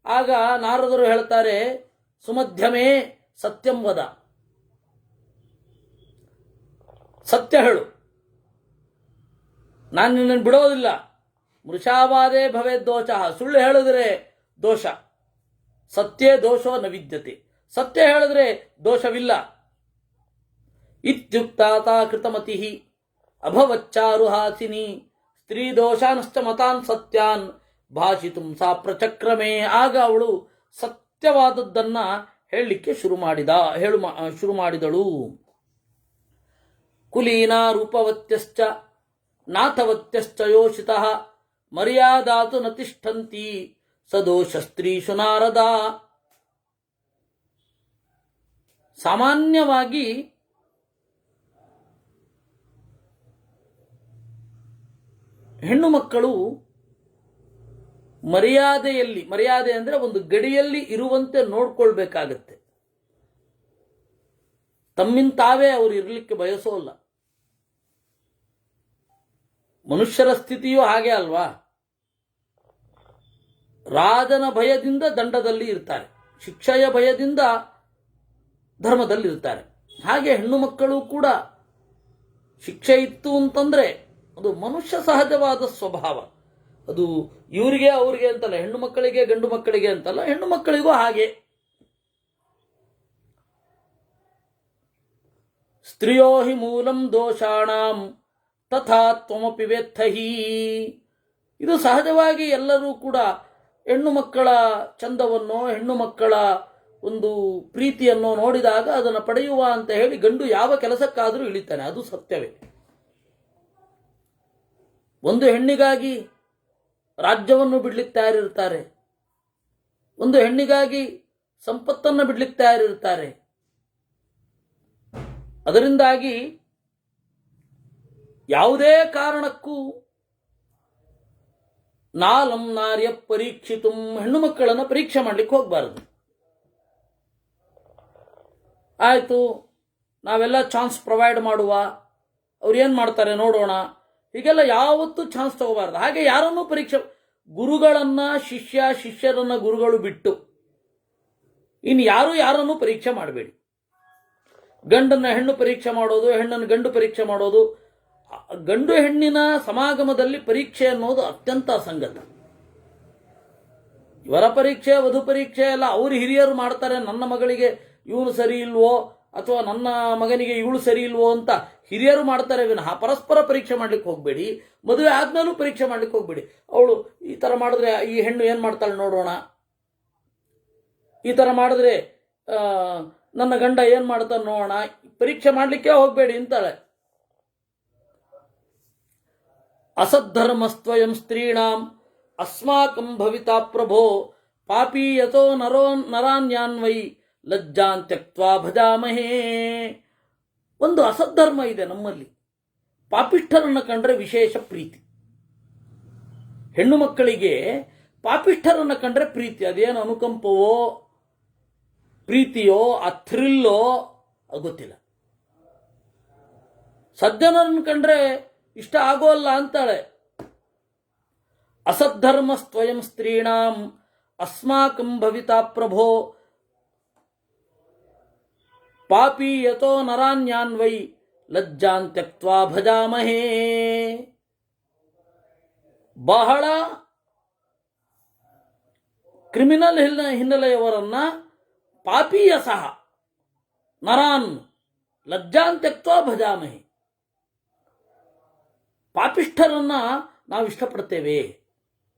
ಆಗ ನಾರದರು ಹೇಳ್ತಾರೆ, ಸುಮಧ್ಯಮೇ ಸತ್ಯಂ ವದ, ಸತ್ಯ ಹೇಳು, ನಾನು ನಿನ್ನನ್ನು ಬಿಡೋದಿಲ್ಲ. ಮೃಷಾವಾದೇ ಭವೇದ್ದೋಷಃ, ಸುಳ್ಳು ಹೇಳಿದ್ರೆ ದೋಷ. ಸತ್ಯೇ ದೋಷೋ ನ ವಿದ್ಯತೆ, ಸತ್ಯ ಹೇಳಿದ್ರೆ ದೋಷವಿಲ್ಲ. ಇತ್ಯುಕ್ತಾತಾ ಕೃತಮತಿ ಅಭವಚ್ಚಾರುಹಾಸಿನಿ ಸ್ತ್ರೀ ದೋಷಾನಶ್ಚ ಮತಾನ್ ಸತ್ಯಾನ್ ಭಾಷಿತುಂ ಸಾ ಪ್ರಚಕ್ರಮೇ. ಆಗ ಅವಳು ಸತ್ಯವಾದದ್ದನ್ನ ಹೇಳಲಿಕ್ಕೆ ಶುರು ಮಾಡಿದಳು. ಕುಲೀನಾ ರೂಪವತ್ಯಶ್ಚ ನಾಥವತ್ಯಶ್ಚ ಯೋಷಿತಃ ಮರ್ಯಾದಾತು ನ ತಿಷ್ಠಂತಿ ಸದೋಷ ಸ್ತ್ರೀಷು ನಾರದ. ಸಾಮಾನ್ಯವಾಗಿ ಹೆಣ್ಣು ಮಕ್ಕಳು ಮರ್ಯಾದೆ ಅಂದರೆ ಒಂದು ಗಡಿಯಲ್ಲಿ ಇರುವಂತೆ ನೋಡ್ಕೊಳ್ಬೇಕಾಗತ್ತೆ. ತಮ್ಮಿಂತಾವೇ ಅವರು ಇರಲಿಕ್ಕೆ ಬಯಸೋಲ್ಲ. ಮನುಷ್ಯರ ಸ್ಥಿತಿಯೂ ಹಾಗೆ ಅಲ್ವಾ? ರಾಜನ ಭಯದಿಂದ ದಂಡದಲ್ಲಿ ಇರ್ತಾರೆ, ಶಿಕ್ಷೆಯ ಭಯದಿಂದ ಧರ್ಮದಲ್ಲಿರ್ತಾರೆ. ಹಾಗೆ ಹೆಣ್ಣು ಮಕ್ಕಳು ಕೂಡ ಶಿಕ್ಷೆ ಇತ್ತು ಅಂತಂದ್ರೆ ಅದು ಮನುಷ್ಯ ಸಹಜವಾದ ಸ್ವಭಾವ. ಅದು ಇವರಿಗೆ ಅವ್ರಿಗೆ ಅಂತಲ್ಲ, ಹೆಣ್ಣು ಮಕ್ಕಳಿಗೆ ಗಂಡು ಮಕ್ಕಳಿಗೆ ಅಂತಲ್ಲ, ಹೆಣ್ಣು ಮಕ್ಕಳಿಗೂ ಹಾಗೆ. ಸ್ತ್ರೀಯೋ ಹಿ ಮೂಲಂ ದೋಷಾಣಾಂ ತಥಾ ತ್ವಮಪಿ ವೇತ್ತಹಿ. ಇದು ಸಹಜವಾಗಿ ಎಲ್ಲರೂ ಕೂಡ ಹೆಣ್ಣು ಮಕ್ಕಳ ಚಂದವನ್ನು, ಹೆಣ್ಣು ಮಕ್ಕಳ ಒಂದು ಪ್ರೀತಿಯನ್ನು ನೋಡಿದಾಗ ಅದನ್ನು ಪಡೆಯುವ ಅಂತ ಹೇಳಿ ಗಂಡು ಯಾವ ಕೆಲಸಕ್ಕಾದರೂ ಇಳಿತಾನೆ. ಅದು ಸತ್ಯವೇ. ಒಂದು ಹೆಣ್ಣಿಗಾಗಿ ರಾಜ್ಯವನ್ನು ಬಿಡ್ಲಿಕ್ಕೆ ತಯಾರಿರ್ತಾರೆ, ಒಂದು ಹೆಣ್ಣಿಗಾಗಿ ಸಂಪತ್ತನ್ನು ಬಿಡ್ಲಿಕ್ಕೆ ತಯಾರಿರ್ತಾರೆ. ಅದರಿಂದಾಗಿ ಯಾವುದೇ ಕಾರಣಕ್ಕೂ ನಾಲಂ ನಾರ್ಯ ಪರೀಕ್ಷಿತು, ಹೆಣ್ಣು ಮಕ್ಕಳನ್ನು ಪರೀಕ್ಷೆ ಮಾಡ್ಲಿಕ್ಕೆ ಹೋಗಬಾರದು. ಆಯಿತು, ನಾವೆಲ್ಲ ಚಾನ್ಸ್ ಪ್ರೊವೈಡ್ ಮಾಡುವ, ಅವ್ರು ಏನು ಮಾಡ್ತಾರೆ ನೋಡೋಣ, ಹೀಗೆಲ್ಲ ಯಾವತ್ತೂ ಚಾನ್ಸ್ ತಗೋಬಾರ್ದು. ಹಾಗೆ ಯಾರನ್ನೂ ಪರೀಕ್ಷೆ, ಗುರುಗಳನ್ನ ಶಿಷ್ಯರನ್ನ ಗುರುಗಳು ಬಿಟ್ಟು ಇನ್ನು ಯಾರನ್ನೂ ಪರೀಕ್ಷೆ ಮಾಡಬೇಡಿ. ಗಂಡನ್ನ ಹೆಣ್ಣು ಪರೀಕ್ಷೆ ಮಾಡೋದು, ಹೆಣ್ಣನ್ನು ಗಂಡು ಪರೀಕ್ಷೆ ಮಾಡೋದು, ಗಂಡು ಹೆಣ್ಣಿನ ಸಮಾಗಮದಲ್ಲಿ ಪರೀಕ್ಷೆ ಅನ್ನೋದು ಅತ್ಯಂತ ಅಸಂಗತ. ಇವರ ಪರೀಕ್ಷೆ, ವಧು ಪರೀಕ್ಷೆ ಎಲ್ಲ ಅವ್ರ ಹಿರಿಯರು ಮಾಡ್ತಾರೆ. ನನ್ನ ಮಗಳಿಗೆ ಇವನು ಸರಿ ಇಲ್ವೋ ಅಥವಾ ನನ್ನ ಮಗನಿಗೆ ಇವಳು ಸರಿ ಇಲ್ವೋ ಅಂತ ಹಿರಿಯರು ಮಾಡ್ತಾರೆ ವಿನಃ ಪರಸ್ಪರ ಪರೀಕ್ಷೆ ಮಾಡ್ಲಿಕ್ಕೆ ಹೋಗಬೇಡಿ. ಮದುವೆ ಆದ್ಮೇಲೂ ಪರೀಕ್ಷೆ ಮಾಡ್ಲಿಕ್ಕೆ ಹೋಗಬೇಡಿ. ಅವಳು ಈ ಥರ ಮಾಡಿದ್ರೆ ಈ ಹೆಣ್ಣು ಏನು ಮಾಡ್ತಾಳೆ ನೋಡೋಣ, ಈ ಥರ ಮಾಡಿದ್ರೆ ನನ್ನ ಗಂಡ ಏನು ಮಾಡ್ತಾನೆ ನೋಡೋಣ, ಪರೀಕ್ಷೆ ಮಾಡಲಿಕ್ಕೆ ಹೋಗಬೇಡಿ ಅಂತಾಳೆ. ಅಸದ್ಧರ್ಮಸ್ತ್ವಯಂ ಸ್ತ್ರೀಣಾಂ ಅಸ್ಮಾಕಂ ಭವಿತಾ ಪ್ರಭೋ ಪಾಪೀಯತೋ ನರಾನ್ಯಾನ್ವೈ ಲಜ್ಜಾನ್ ತ್ಯಕ್ತ್ವಾ ಭಜಾಮಹೇ. ಒಂದು ಅಸದ್ಧರ್ಮ ಇದೆ ನಮ್ಮಲ್ಲಿ. ಪಾಪಿಷ್ಠರನ್ನು ಕಂಡ್ರೆ ವಿಶೇಷ ಪ್ರೀತಿ. ಹೆಣ್ಣು ಮಕ್ಕಳಿಗೆ ಪಾಪಿಷ್ಠರನ್ನು ಕಂಡ್ರೆ ಪ್ರೀತಿ. ಅದೇನು ಅನುಕಂಪವೋ ಪ್ರೀತಿಯೋ ಆ ಥ್ರಿಲ್ಲೋ ಅದು ಗೊತ್ತಿಲ್ಲ. ಸಜ್ಜನರನ್ನು ಕಂಡ್ರೆ ಇಷ್ಟ ಆಗೋಲ್ಲ ಅಂತಾಳೆ. ಅಸದ್ಧರ್ಮ ಸ್ವಯಂ ಸ್ತ್ರೀಣಾಂ ಅಸ್ಮಾಕಂ ಭವಿತಾ ಪ್ರಭೋ ಪಾಪೀಯತೋ ನರಾನ್ಯಾನ್ವೈ ಲಜ್ಜಾನ್ ತ್ಯಕ್ತ್ವಾ ಭಜಾಮಹೇ. ಬಹಳ ಕ್ರಿಮಿನಲ್ ಹಿನ್ನೆಲೆಯವರನ್ನ ಪಾಪೀಯ ಸಹ ನರಾನ್ ಲಜ್ಜಾನ್ ತ್ಯಕ್ತ್ವಾ ಭಜಾಮಹೇ. ಪಾಪಿಷ್ಠರನ್ನ ನಾವು ಇಷ್ಟಪಡ್ತೇವೆ.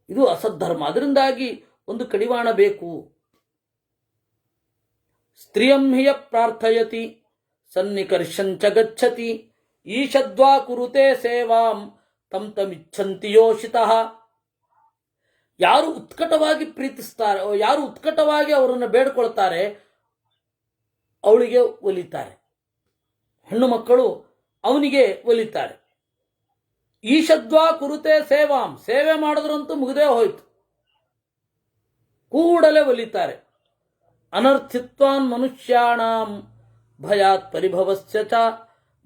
ಇದು ಅಸದ್ಧರ್ಮ. ಅದರಿಂದಾಗಿ ಒಂದು ಕಡಿವಾಣ ಬೇಕು. ಸ್ತ್ರಿಯಂ ಹಿಯ ಪ್ರಾರ್ಥಯತಿ ಸನ್ನಿಕರ್ಷಂಚ ಗಚ್ಚತಿ ಈಶದ್ವಾ ಕುರುತೆ ಸೇವಾಂ ತಂ ತಮಿಚ್ಛಂತಿ ಯೋಷಿತಃ. ಯಾರು ಉತ್ಕಟವಾಗಿ ಪ್ರೀತಿಸ್ತಾರೆ, ಯಾರು ಉತ್ಕಟವಾಗಿ ಅವರನ್ನು ಬೇಡ್ಕೊಳ್ತಾರೆ, ಅವಳಿಗೆ ಒಲಿತಾರೆ. ಹೆಣ್ಣು ಮಕ್ಕಳು ಅವನಿಗೆ ಒಲಿತಾರೆ. ಈಶದ್ವಾ ಕುರುತೆ ಸೇವಾಂ, ಸೇವೆ ಮಾಡಿದ್ರಂತೂ ಮುಗಿದೇ ಹೋಯ್ತು, ಕೂಡಲೇ ಒಲಿತಾರೆ. ಅನರ್ಥಿತ್ವಾನ್ ಮನುಷ್ಯಾಣಾಂ ಭಯಾತ್ ಪರಿಭವಸ್ಯ ಚ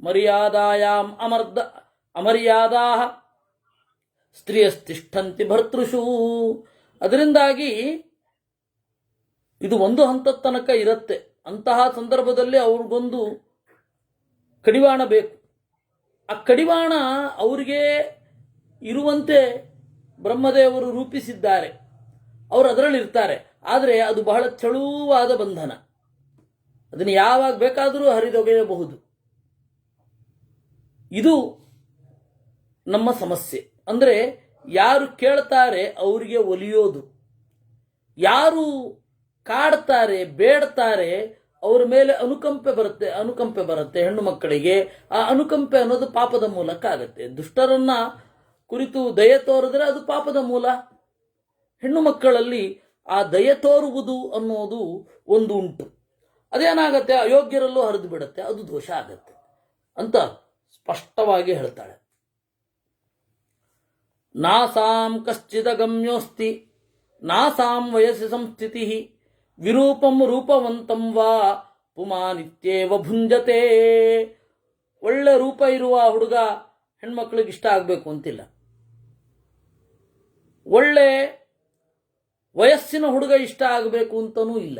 ಮರ್ಯಾದಾಯಾಂ ಅಮರ್ಯಾದಾ ಸ್ತ್ರೀಯಸ್ತಿಷ್ಠಂತಿ ಭರ್ತೃಷು. ಅದರಿಂದಾಗಿ ಇದು ಒಂದು ಹಂತದ ತನಕ ಇರುತ್ತೆ. ಅಂತಹ ಸಂದರ್ಭದಲ್ಲಿ ಅವ್ರಿಗೊಂದು ಕಡಿವಾಣ ಬೇಕು. ಆ ಕಡಿವಾಣ ಅವರಿಗೆ ಇರುವಂತೆ ಬ್ರಹ್ಮದೇವರು ರೂಪಿಸಿದ್ದಾರೆ. ಅವರು ಅದರಲ್ಲಿ ಇರ್ತಾರೆ. ಆದರೆ ಅದು ಬಹಳ ತೆಳುವಾದ ಬಂಧನ. ಅದನ್ನು ಯಾವಾಗ ಬೇಕಾದರೂ ಹರಿದೊಗೆಯಬಹುದು. ಇದು ನಮ್ಮ ಸಮಸ್ಯೆ. ಅಂದರೆ ಯಾರು ಕೇಳ್ತಾರೆ ಅವರಿಗೆ ಒಲಿಯೋದು, ಯಾರು ಕಾಡ್ತಾರೆ ಬೇಡ್ತಾರೆ ಅವರ ಮೇಲೆ ಅನುಕಂಪೆ ಬರುತ್ತೆ ಹೆಣ್ಣು ಮಕ್ಕಳಿಗೆ. ಆ ಅನುಕಂಪೆ ಅನ್ನೋದು ಪಾಪದ ಮೂಲಕ ಆಗುತ್ತೆ. ದುಷ್ಟರನ್ನ ಕುರಿತು ದಯೆ ತೋರಿದ್ರೆ ಅದು ಪಾಪದ ಮೂಲ. ಹೆಣ್ಣು ಮಕ್ಕಳಲ್ಲಿ ಆ ದಯೆ ತೋರುವುದು ಅನ್ನೋದು ಒಂದು ಉಂಟು. ಅದೇನಾಗತ್ತೆ, ಅಯೋಗ್ಯರಲ್ಲೂ ಹರಿದು ಬಿಡುತ್ತೆ, ಅದು ದೋಷ ಆಗತ್ತೆ ಅಂತ ಸ್ಪಷ್ಟವಾಗಿ ಹೇಳ್ತಾಳೆ. ನಾಸಾಂ ಕಶ್ಚಿದಗಮ್ಯೋಸ್ತಿ ನಾಸಾಂ ವಯಸ್ಸಿ ಸಂಸ್ಥಿತಿ ವಿರೂಪಂ ರೂಪವಂತಂ ವಾ ಪುಮಾನಿತ್ಯೇವ ಭುಂಜತೆ. ಒಳ್ಳೆ ರೂಪ ಇರುವ ಹುಡುಗ ಹೆಣ್ಮಕ್ಳಿಗೆ ಇಷ್ಟ ಆಗಬೇಕು ಅಂತಿಲ್ಲ, ಒಳ್ಳೆ ವಯಸ್ಸಿನ ಹುಡುಗ ಇಷ್ಟ ಆಗಬೇಕು ಅಂತನೂ ಇಲ್ಲ.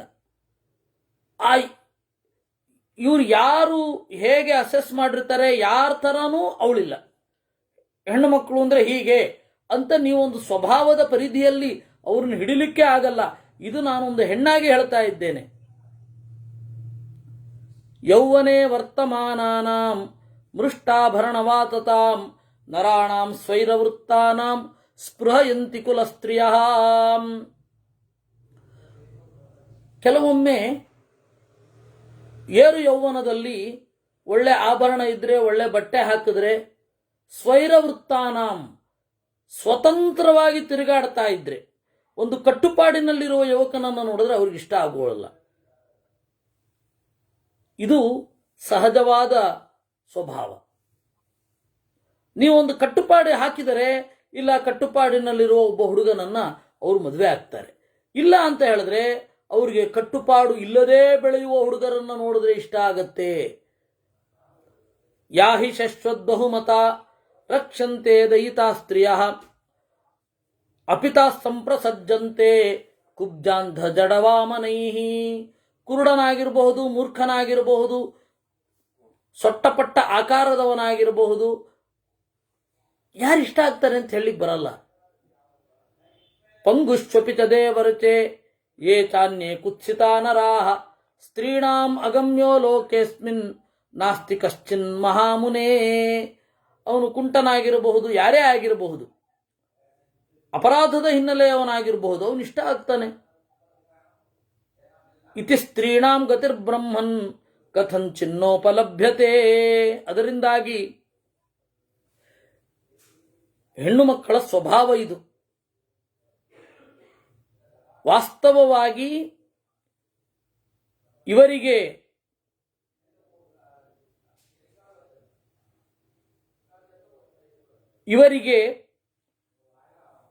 ಇವ್ರು ಯಾರು ಹೇಗೆ ಅಸೆಸ್ ಮಾಡಿರ್ತಾರೆ ಯಾರ ಥರನೂ ಅವಳಿಲ್ಲ. ಹೆಣ್ಣು ಮಕ್ಕಳು ಅಂದರೆ ಹೀಗೆ ಅಂತ ನೀವೊಂದು ಸ್ವಭಾವದ ಪರಿಧಿಯಲ್ಲಿ ಅವ್ರನ್ನ ಹಿಡಿಲಿಕ್ಕೆ ಆಗಲ್ಲ. ಇದು ನಾನೊಂದು ಹೆಣ್ಣಾಗಿ ಹೇಳ್ತಾ ಇದ್ದೇನೆ. ಯೌವನೇ ವರ್ತಮಾನಾನಾಂ ಮೃಷ್ಟಾಭರಣವಾತತಾಂ ನರಾಣಾಂ ಸ್ವೈರವೃತ್ತಾನಾಂ ಸ್ಪೃಹಯಂತಿ ಕುಲಸ್ತ್ರೀಯಃ. ಕೆಲವೊಮ್ಮೆ ಏರು ಯೌವನದಲ್ಲಿ ಒಳ್ಳೆ ಆಭರಣ ಇದ್ರೆ, ಒಳ್ಳೆ ಬಟ್ಟೆ ಹಾಕಿದ್ರೆ, ಸ್ವೈರವೃತ್ತಾನಾಂ ಸ್ವತಂತ್ರವಾಗಿ ತಿರುಗಾಡ್ತಾ ಇದ್ರೆ, ಒಂದು ಕಟ್ಟುಪಾಡಿನಲ್ಲಿರುವ ಯುವಕನನ್ನು ನೋಡಿದ್ರೆ ಅವ್ರಿಗೆ ಇಷ್ಟ ಆಗೋಲ್ಲ. ಇದು ಸಹಜವಾದ ಸ್ವಭಾವ. ನೀವೊಂದು ಕಟ್ಟುಪಾಡಿ ಹಾಕಿದರೆ, ಇಲ್ಲ ಕಟ್ಟುಪಾಡಿನಲ್ಲಿರುವ ಒಬ್ಬ ಹುಡುಗನನ್ನ ಅವರು ಮದುವೆ ಆಗ್ತಾರೆ. ಇಲ್ಲ ಅಂತ ಹೇಳಿದ್ರೆ ಅವ್ರಿಗೆ ಕಟ್ಟುಪಾಡು ಇಲ್ಲದೆ ಬೆಳೆಯುವ ಹುಡುಗರನ್ನ ನೋಡಿದ್ರೆ ಇಷ್ಟ ಆಗತ್ತೆ. ಯಾಹಿ ಶಶ್ವದ್ಬಹುಮತ ರಕ್ಷಂತೆ ದಯಿತಾ ಸ್ತ್ರೀಯ ಅಪಿತಾ ಸಂಪ್ರಸಜ್ಜಂತೆ ಕುಬ್ಜಾಂಧ ಜಡವಾಮನೈಹಿ. ಕುರುಡನಾಗಿರಬಹುದು, ಮೂರ್ಖನಾಗಿರಬಹುದು, ಸೊಟ್ಟಪಟ್ಟ ಆಕಾರದವನಾಗಿರಬಹುದು, ಯಾರಿಷ್ಟ ಆಗ್ತಾರೆ ಅಂತ ಹೇಳಿಕ್ ಬರಲ್ಲ. ಪಂಗುಶ್ವಪಿತ ದೇವರಚೆ ಯೇ ಚಾನ್ಯೇ ಕುತ್ಸಿತಾ ನರಾಹ ಸ್ತ್ರೀಣಾಂ ಅಗಮ್ಯೋ ಲೋಕೇಸ್ಮಿನ್ ನಾಸ್ತಿ ಕಶ್ಚಿನ್ ಮಹಾಮುನೇ. ಅವನು ಕುಂಟನಾಗಿರಬಹುದು, ಯಾರೇ ಆಗಿರಬಹುದು, ಅಪರಾಧದ ಹಿನ್ನೆಲೆಯವನಾಗಿರಬಹುದು, ಅವನು ಇಷ್ಟ ಆಗ್ತಾನೆ. ಇತಿ ಸ್ತ್ರೀಣಾಂ ಗತಿರ್ಬ್ರಹ್ಮನ್ ಕಥಂಚಿನ್ನೋಪಲಭ್ಯತೆ. ಅದರಿಂದಾಗಿ ಹೆಣ್ಣು ಮಕ್ಕಳ ಸ್ವಭಾವ ಇದು. ವಾಸ್ತವವಾಗಿ ಇವರಿಗೆ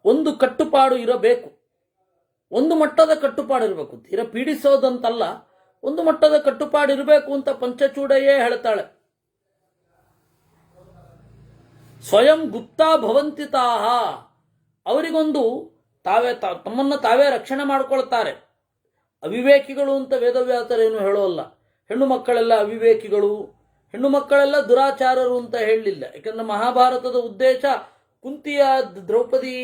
ಒಂದು ಕಟ್ಟುಪಾಡು ಇರಬೇಕು, ಒಂದು ಮಟ್ಟದ ಕಟ್ಟುಪಾಡು ಇರಬೇಕು. ತೀರ ಪೀಡಿಸೋದಂತಲ್ಲ, ಒಂದು ಮಟ್ಟದ ಕಟ್ಟುಪಾಡು ಇರಬೇಕು ಅಂತ ಪಂಚಚೂಡೆಯೇ ಹೇಳ್ತಾಳೆ. ಸ್ವಯಂ ಗುಪ್ತಾ ಭವಂತಿತಾಹ. ಅವರಿಗೊಂದು ತಮ್ಮನ್ನು ತಾವೇ ರಕ್ಷಣೆ ಮಾಡಿಕೊಳ್ತಾರೆ. ಅವಿವೇಕಿಗಳು ಅಂತ ವೇದವ್ಯಾಸರೇನು ಹೇಳೋಲ್ಲ. ಹೆಣ್ಣು ಮಕ್ಕಳೆಲ್ಲ ಅವಿವೇಕಿಗಳು, ಹೆಣ್ಣು ಮಕ್ಕಳೆಲ್ಲ ದುರಾಚಾರರು ಅಂತ ಹೇಳಲಿಲ್ಲ. ಯಾಕಂದ್ರೆ ಮಹಾಭಾರತದ ಉದ್ದೇಶ ಕುಂತಿಯ, ದ್ರೌಪದಿ,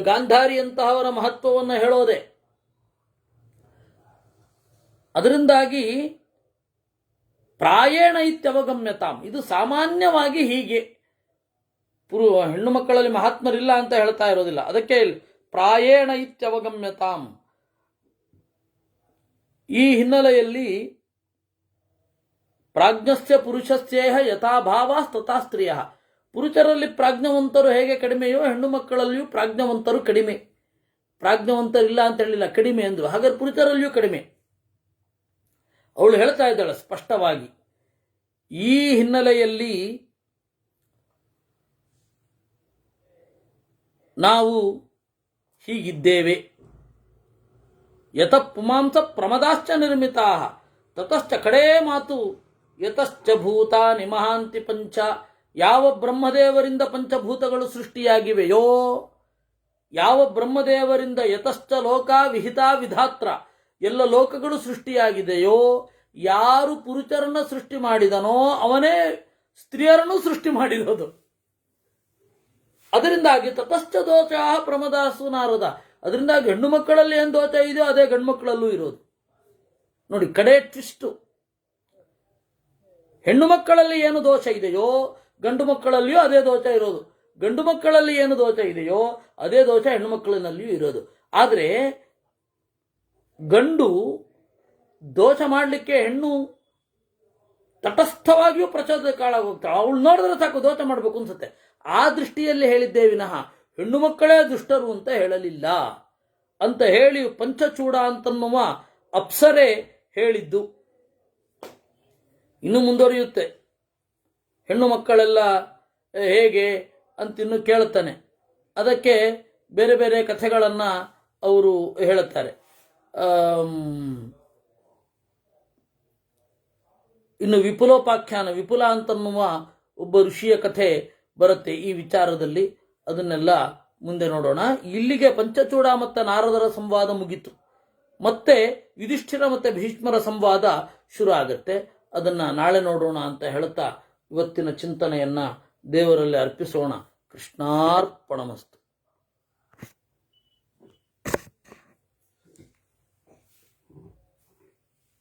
ಗಾಂಧಾರಿ ಅಂತಹವರ ಮಹತ್ವವನ್ನು ಹೇಳೋದೆ. ಅದರಿಂದಾಗಿ ಪ್ರಾಯೇಣ ಇತ್ಯವಗಮ್ಯತಾಂ, ಇದು ಸಾಮಾನ್ಯವಾಗಿ ಹೀಗೆ. ಹೆಣ್ಣು ಮಕ್ಕಳಲ್ಲಿ ಮಹಾತ್ಮರಿಲ್ಲ ಅಂತ ಹೇಳ್ತಾ ಇರೋದಿಲ್ಲ. ಅದಕ್ಕೆ ಪ್ರಾಯೇಣ ಇತ್ಯವಗಮ್ಯತಾಂ. ಈ ಹಿನ್ನೆಲೆಯಲ್ಲಿ ಪ್ರಾಜ್ಞಸ್ಯ ಪುರುಷಸ್ಯೇಹ ಯಥಾಭಾವ ತಥಾ ಸ್ತ್ರೀಯ. ಪುರುಷರಲ್ಲಿ ಪ್ರಾಜ್ಞವಂತರು ಹೇಗೆ ಕಡಿಮೆಯೋ ಹೆಣ್ಣು ಮಕ್ಕಳಲ್ಲಿಯೂ ಪ್ರಾಜ್ಞವಂತರು ಕಡಿಮೆ. ಪ್ರಾಜ್ಞವಂತರಿಲ್ಲ ಅಂತ ಹೇಳಿಲ್ಲ, ಕಡಿಮೆ ಅಂದ್ರು. ಹಾಗಾದ್ರೆ ಪುರುಷರಲ್ಲಿಯೂ ಕಡಿಮೆ. ಅವಳು ಹೇಳ್ತಾ ಇದ್ದಾಳೆ ಸ್ಪಷ್ಟವಾಗಿ. ಈ ಹಿನ್ನೆಲೆಯಲ್ಲಿ ನಾವು ಹೀಗಿದ್ದೇವೆ. ಯತಃ ಪುಮಾಂಸ ಪ್ರಮದಾಶ್ಚ ನಿರ್ಮಿತಾ ತತಶ್ಚ ಕಡೇ ಮಾತು ಯತಶ್ಚ ಭೂತಾನಿ ಮಹಾಂತಿ ಪಂಚ. ಯಾವ ಬ್ರಹ್ಮದೇವರಿಂದ ಪಂಚಭೂತಗಳು ಸೃಷ್ಟಿಯಾಗಿವೆಯೋ, ಯಾವ ಬ್ರಹ್ಮದೇವರಿಂದ ಯತಶ್ಚ ಲೋಕ ವಿಹಿತಾ ವಿಧಾತ್ರ, ಎಲ್ಲ ಲೋಕಗಳು ಸೃಷ್ಟಿಯಾಗಿದೆಯೋ, ಯಾರು ಪುರುಷರನ್ನ ಸೃಷ್ಟಿ ಮಾಡಿದನೋ ಅವನೇ ಸ್ತ್ರೀಯರನ್ನು ಸೃಷ್ಟಿ ಮಾಡಿರೋದು. ಅದರಿಂದಾಗಿ ತತಶ್ಚ ದೋಷ ಪ್ರಮದಾಸು ನಾರದ. ಅದರಿಂದಾಗಿ ಹೆಣ್ಣು ಮಕ್ಕಳಲ್ಲಿ ಏನು ದೋಷ ಇದೆಯೋ ಅದೇ ಗಂಡು ಮಕ್ಕಳಲ್ಲೂ ಇರೋದು. ನೋಡಿ ಕಡೆ ಟ್ವಿಸ್ಟು. ಹೆಣ್ಣು ಮಕ್ಕಳಲ್ಲಿ ಏನು ದೋಷ ಇದೆಯೋ ಗಂಡು ಮಕ್ಕಳಲ್ಲಿಯೂ ಅದೇ ದೋಷ ಇರೋದು. ಗಂಡು ಮಕ್ಕಳಲ್ಲಿ ಏನು ದೋಷ ಇದೆಯೋ ಅದೇ ದೋಷ ಹೆಣ್ಣು ಮಕ್ಕಳಿನಲ್ಲಿಯೂ ಇರೋದು. ಆದರೆ ಗಂಡು ದೋಷ ಮಾಡಲಿಕ್ಕೆ ಹೆಣ್ಣು ತಟಸ್ಥವಾಗಿಯೂ ಪ್ರಚೋದಕಾಳಾಗೋಗ್ತಾಳೆ. ಅವಳು ನೋಡಿದ್ರೆ ಸಾಕು ದೋಷ ಮಾಡಬೇಕು ಅನ್ಸುತ್ತೆ. ಆ ದೃಷ್ಟಿಯಲ್ಲಿ ಹೇಳಿದ್ದೇ ವಿನಃ ಹೆಣ್ಣು ಮಕ್ಕಳೇ ದುಷ್ಟರು ಅಂತ ಹೇಳಲಿಲ್ಲ ಅಂತ ಹೇಳಿ ಪಂಚಚೂಡ ಅಂತನ್ನುವ ಅಪ್ಸರೆ ಹೇಳಿದ್ದು. ಇನ್ನು ಮುಂದುವರಿಯುತ್ತೆ. ಹೆಣ್ಣು ಮಕ್ಕಳೆಲ್ಲ ಹೇಗೆ ಅಂತಿನ್ನು ಕೇಳುತ್ತಾನೆ. ಅದಕ್ಕೆ ಬೇರೆ ಬೇರೆ ಕಥೆಗಳನ್ನು ಅವರು ಹೇಳುತ್ತಾರೆ. ಇನ್ನು ವಿಪುಲೋಪಾಖ್ಯಾನ, ವಿಪುಲ ಅಂತನ್ನುವ ಒಬ್ಬ ಋಷಿಯ ಕಥೆ ಬರುತ್ತೆ ಈ ವಿಚಾರದಲ್ಲಿ. ಅದನ್ನೆಲ್ಲ ಮುಂದೆ ನೋಡೋಣ. ಇಲ್ಲಿಗೆ ಪಂಚಚೂಡ ಮತ್ತು ನಾರದರ ಸಂವಾದ ಮುಗಿತು. ಮತ್ತೆ ಯುಧಿಷ್ಠಿರ ಮತ್ತು ಭೀಷ್ಮರ ಸಂವಾದ ಶುರು ಆಗುತ್ತೆ. ಅದನ್ನು ನಾಳೆ ನೋಡೋಣ ಅಂತ ಹೇಳ್ತಾ ಇವತ್ತಿನ ಚಿಂತನೆಯನ್ನು ದೇವರಲ್ಲಿ ಅರ್ಪಿಸೋಣ. ಕೃಷ್ಣಾರ್ಪಣಮಸ್ತು.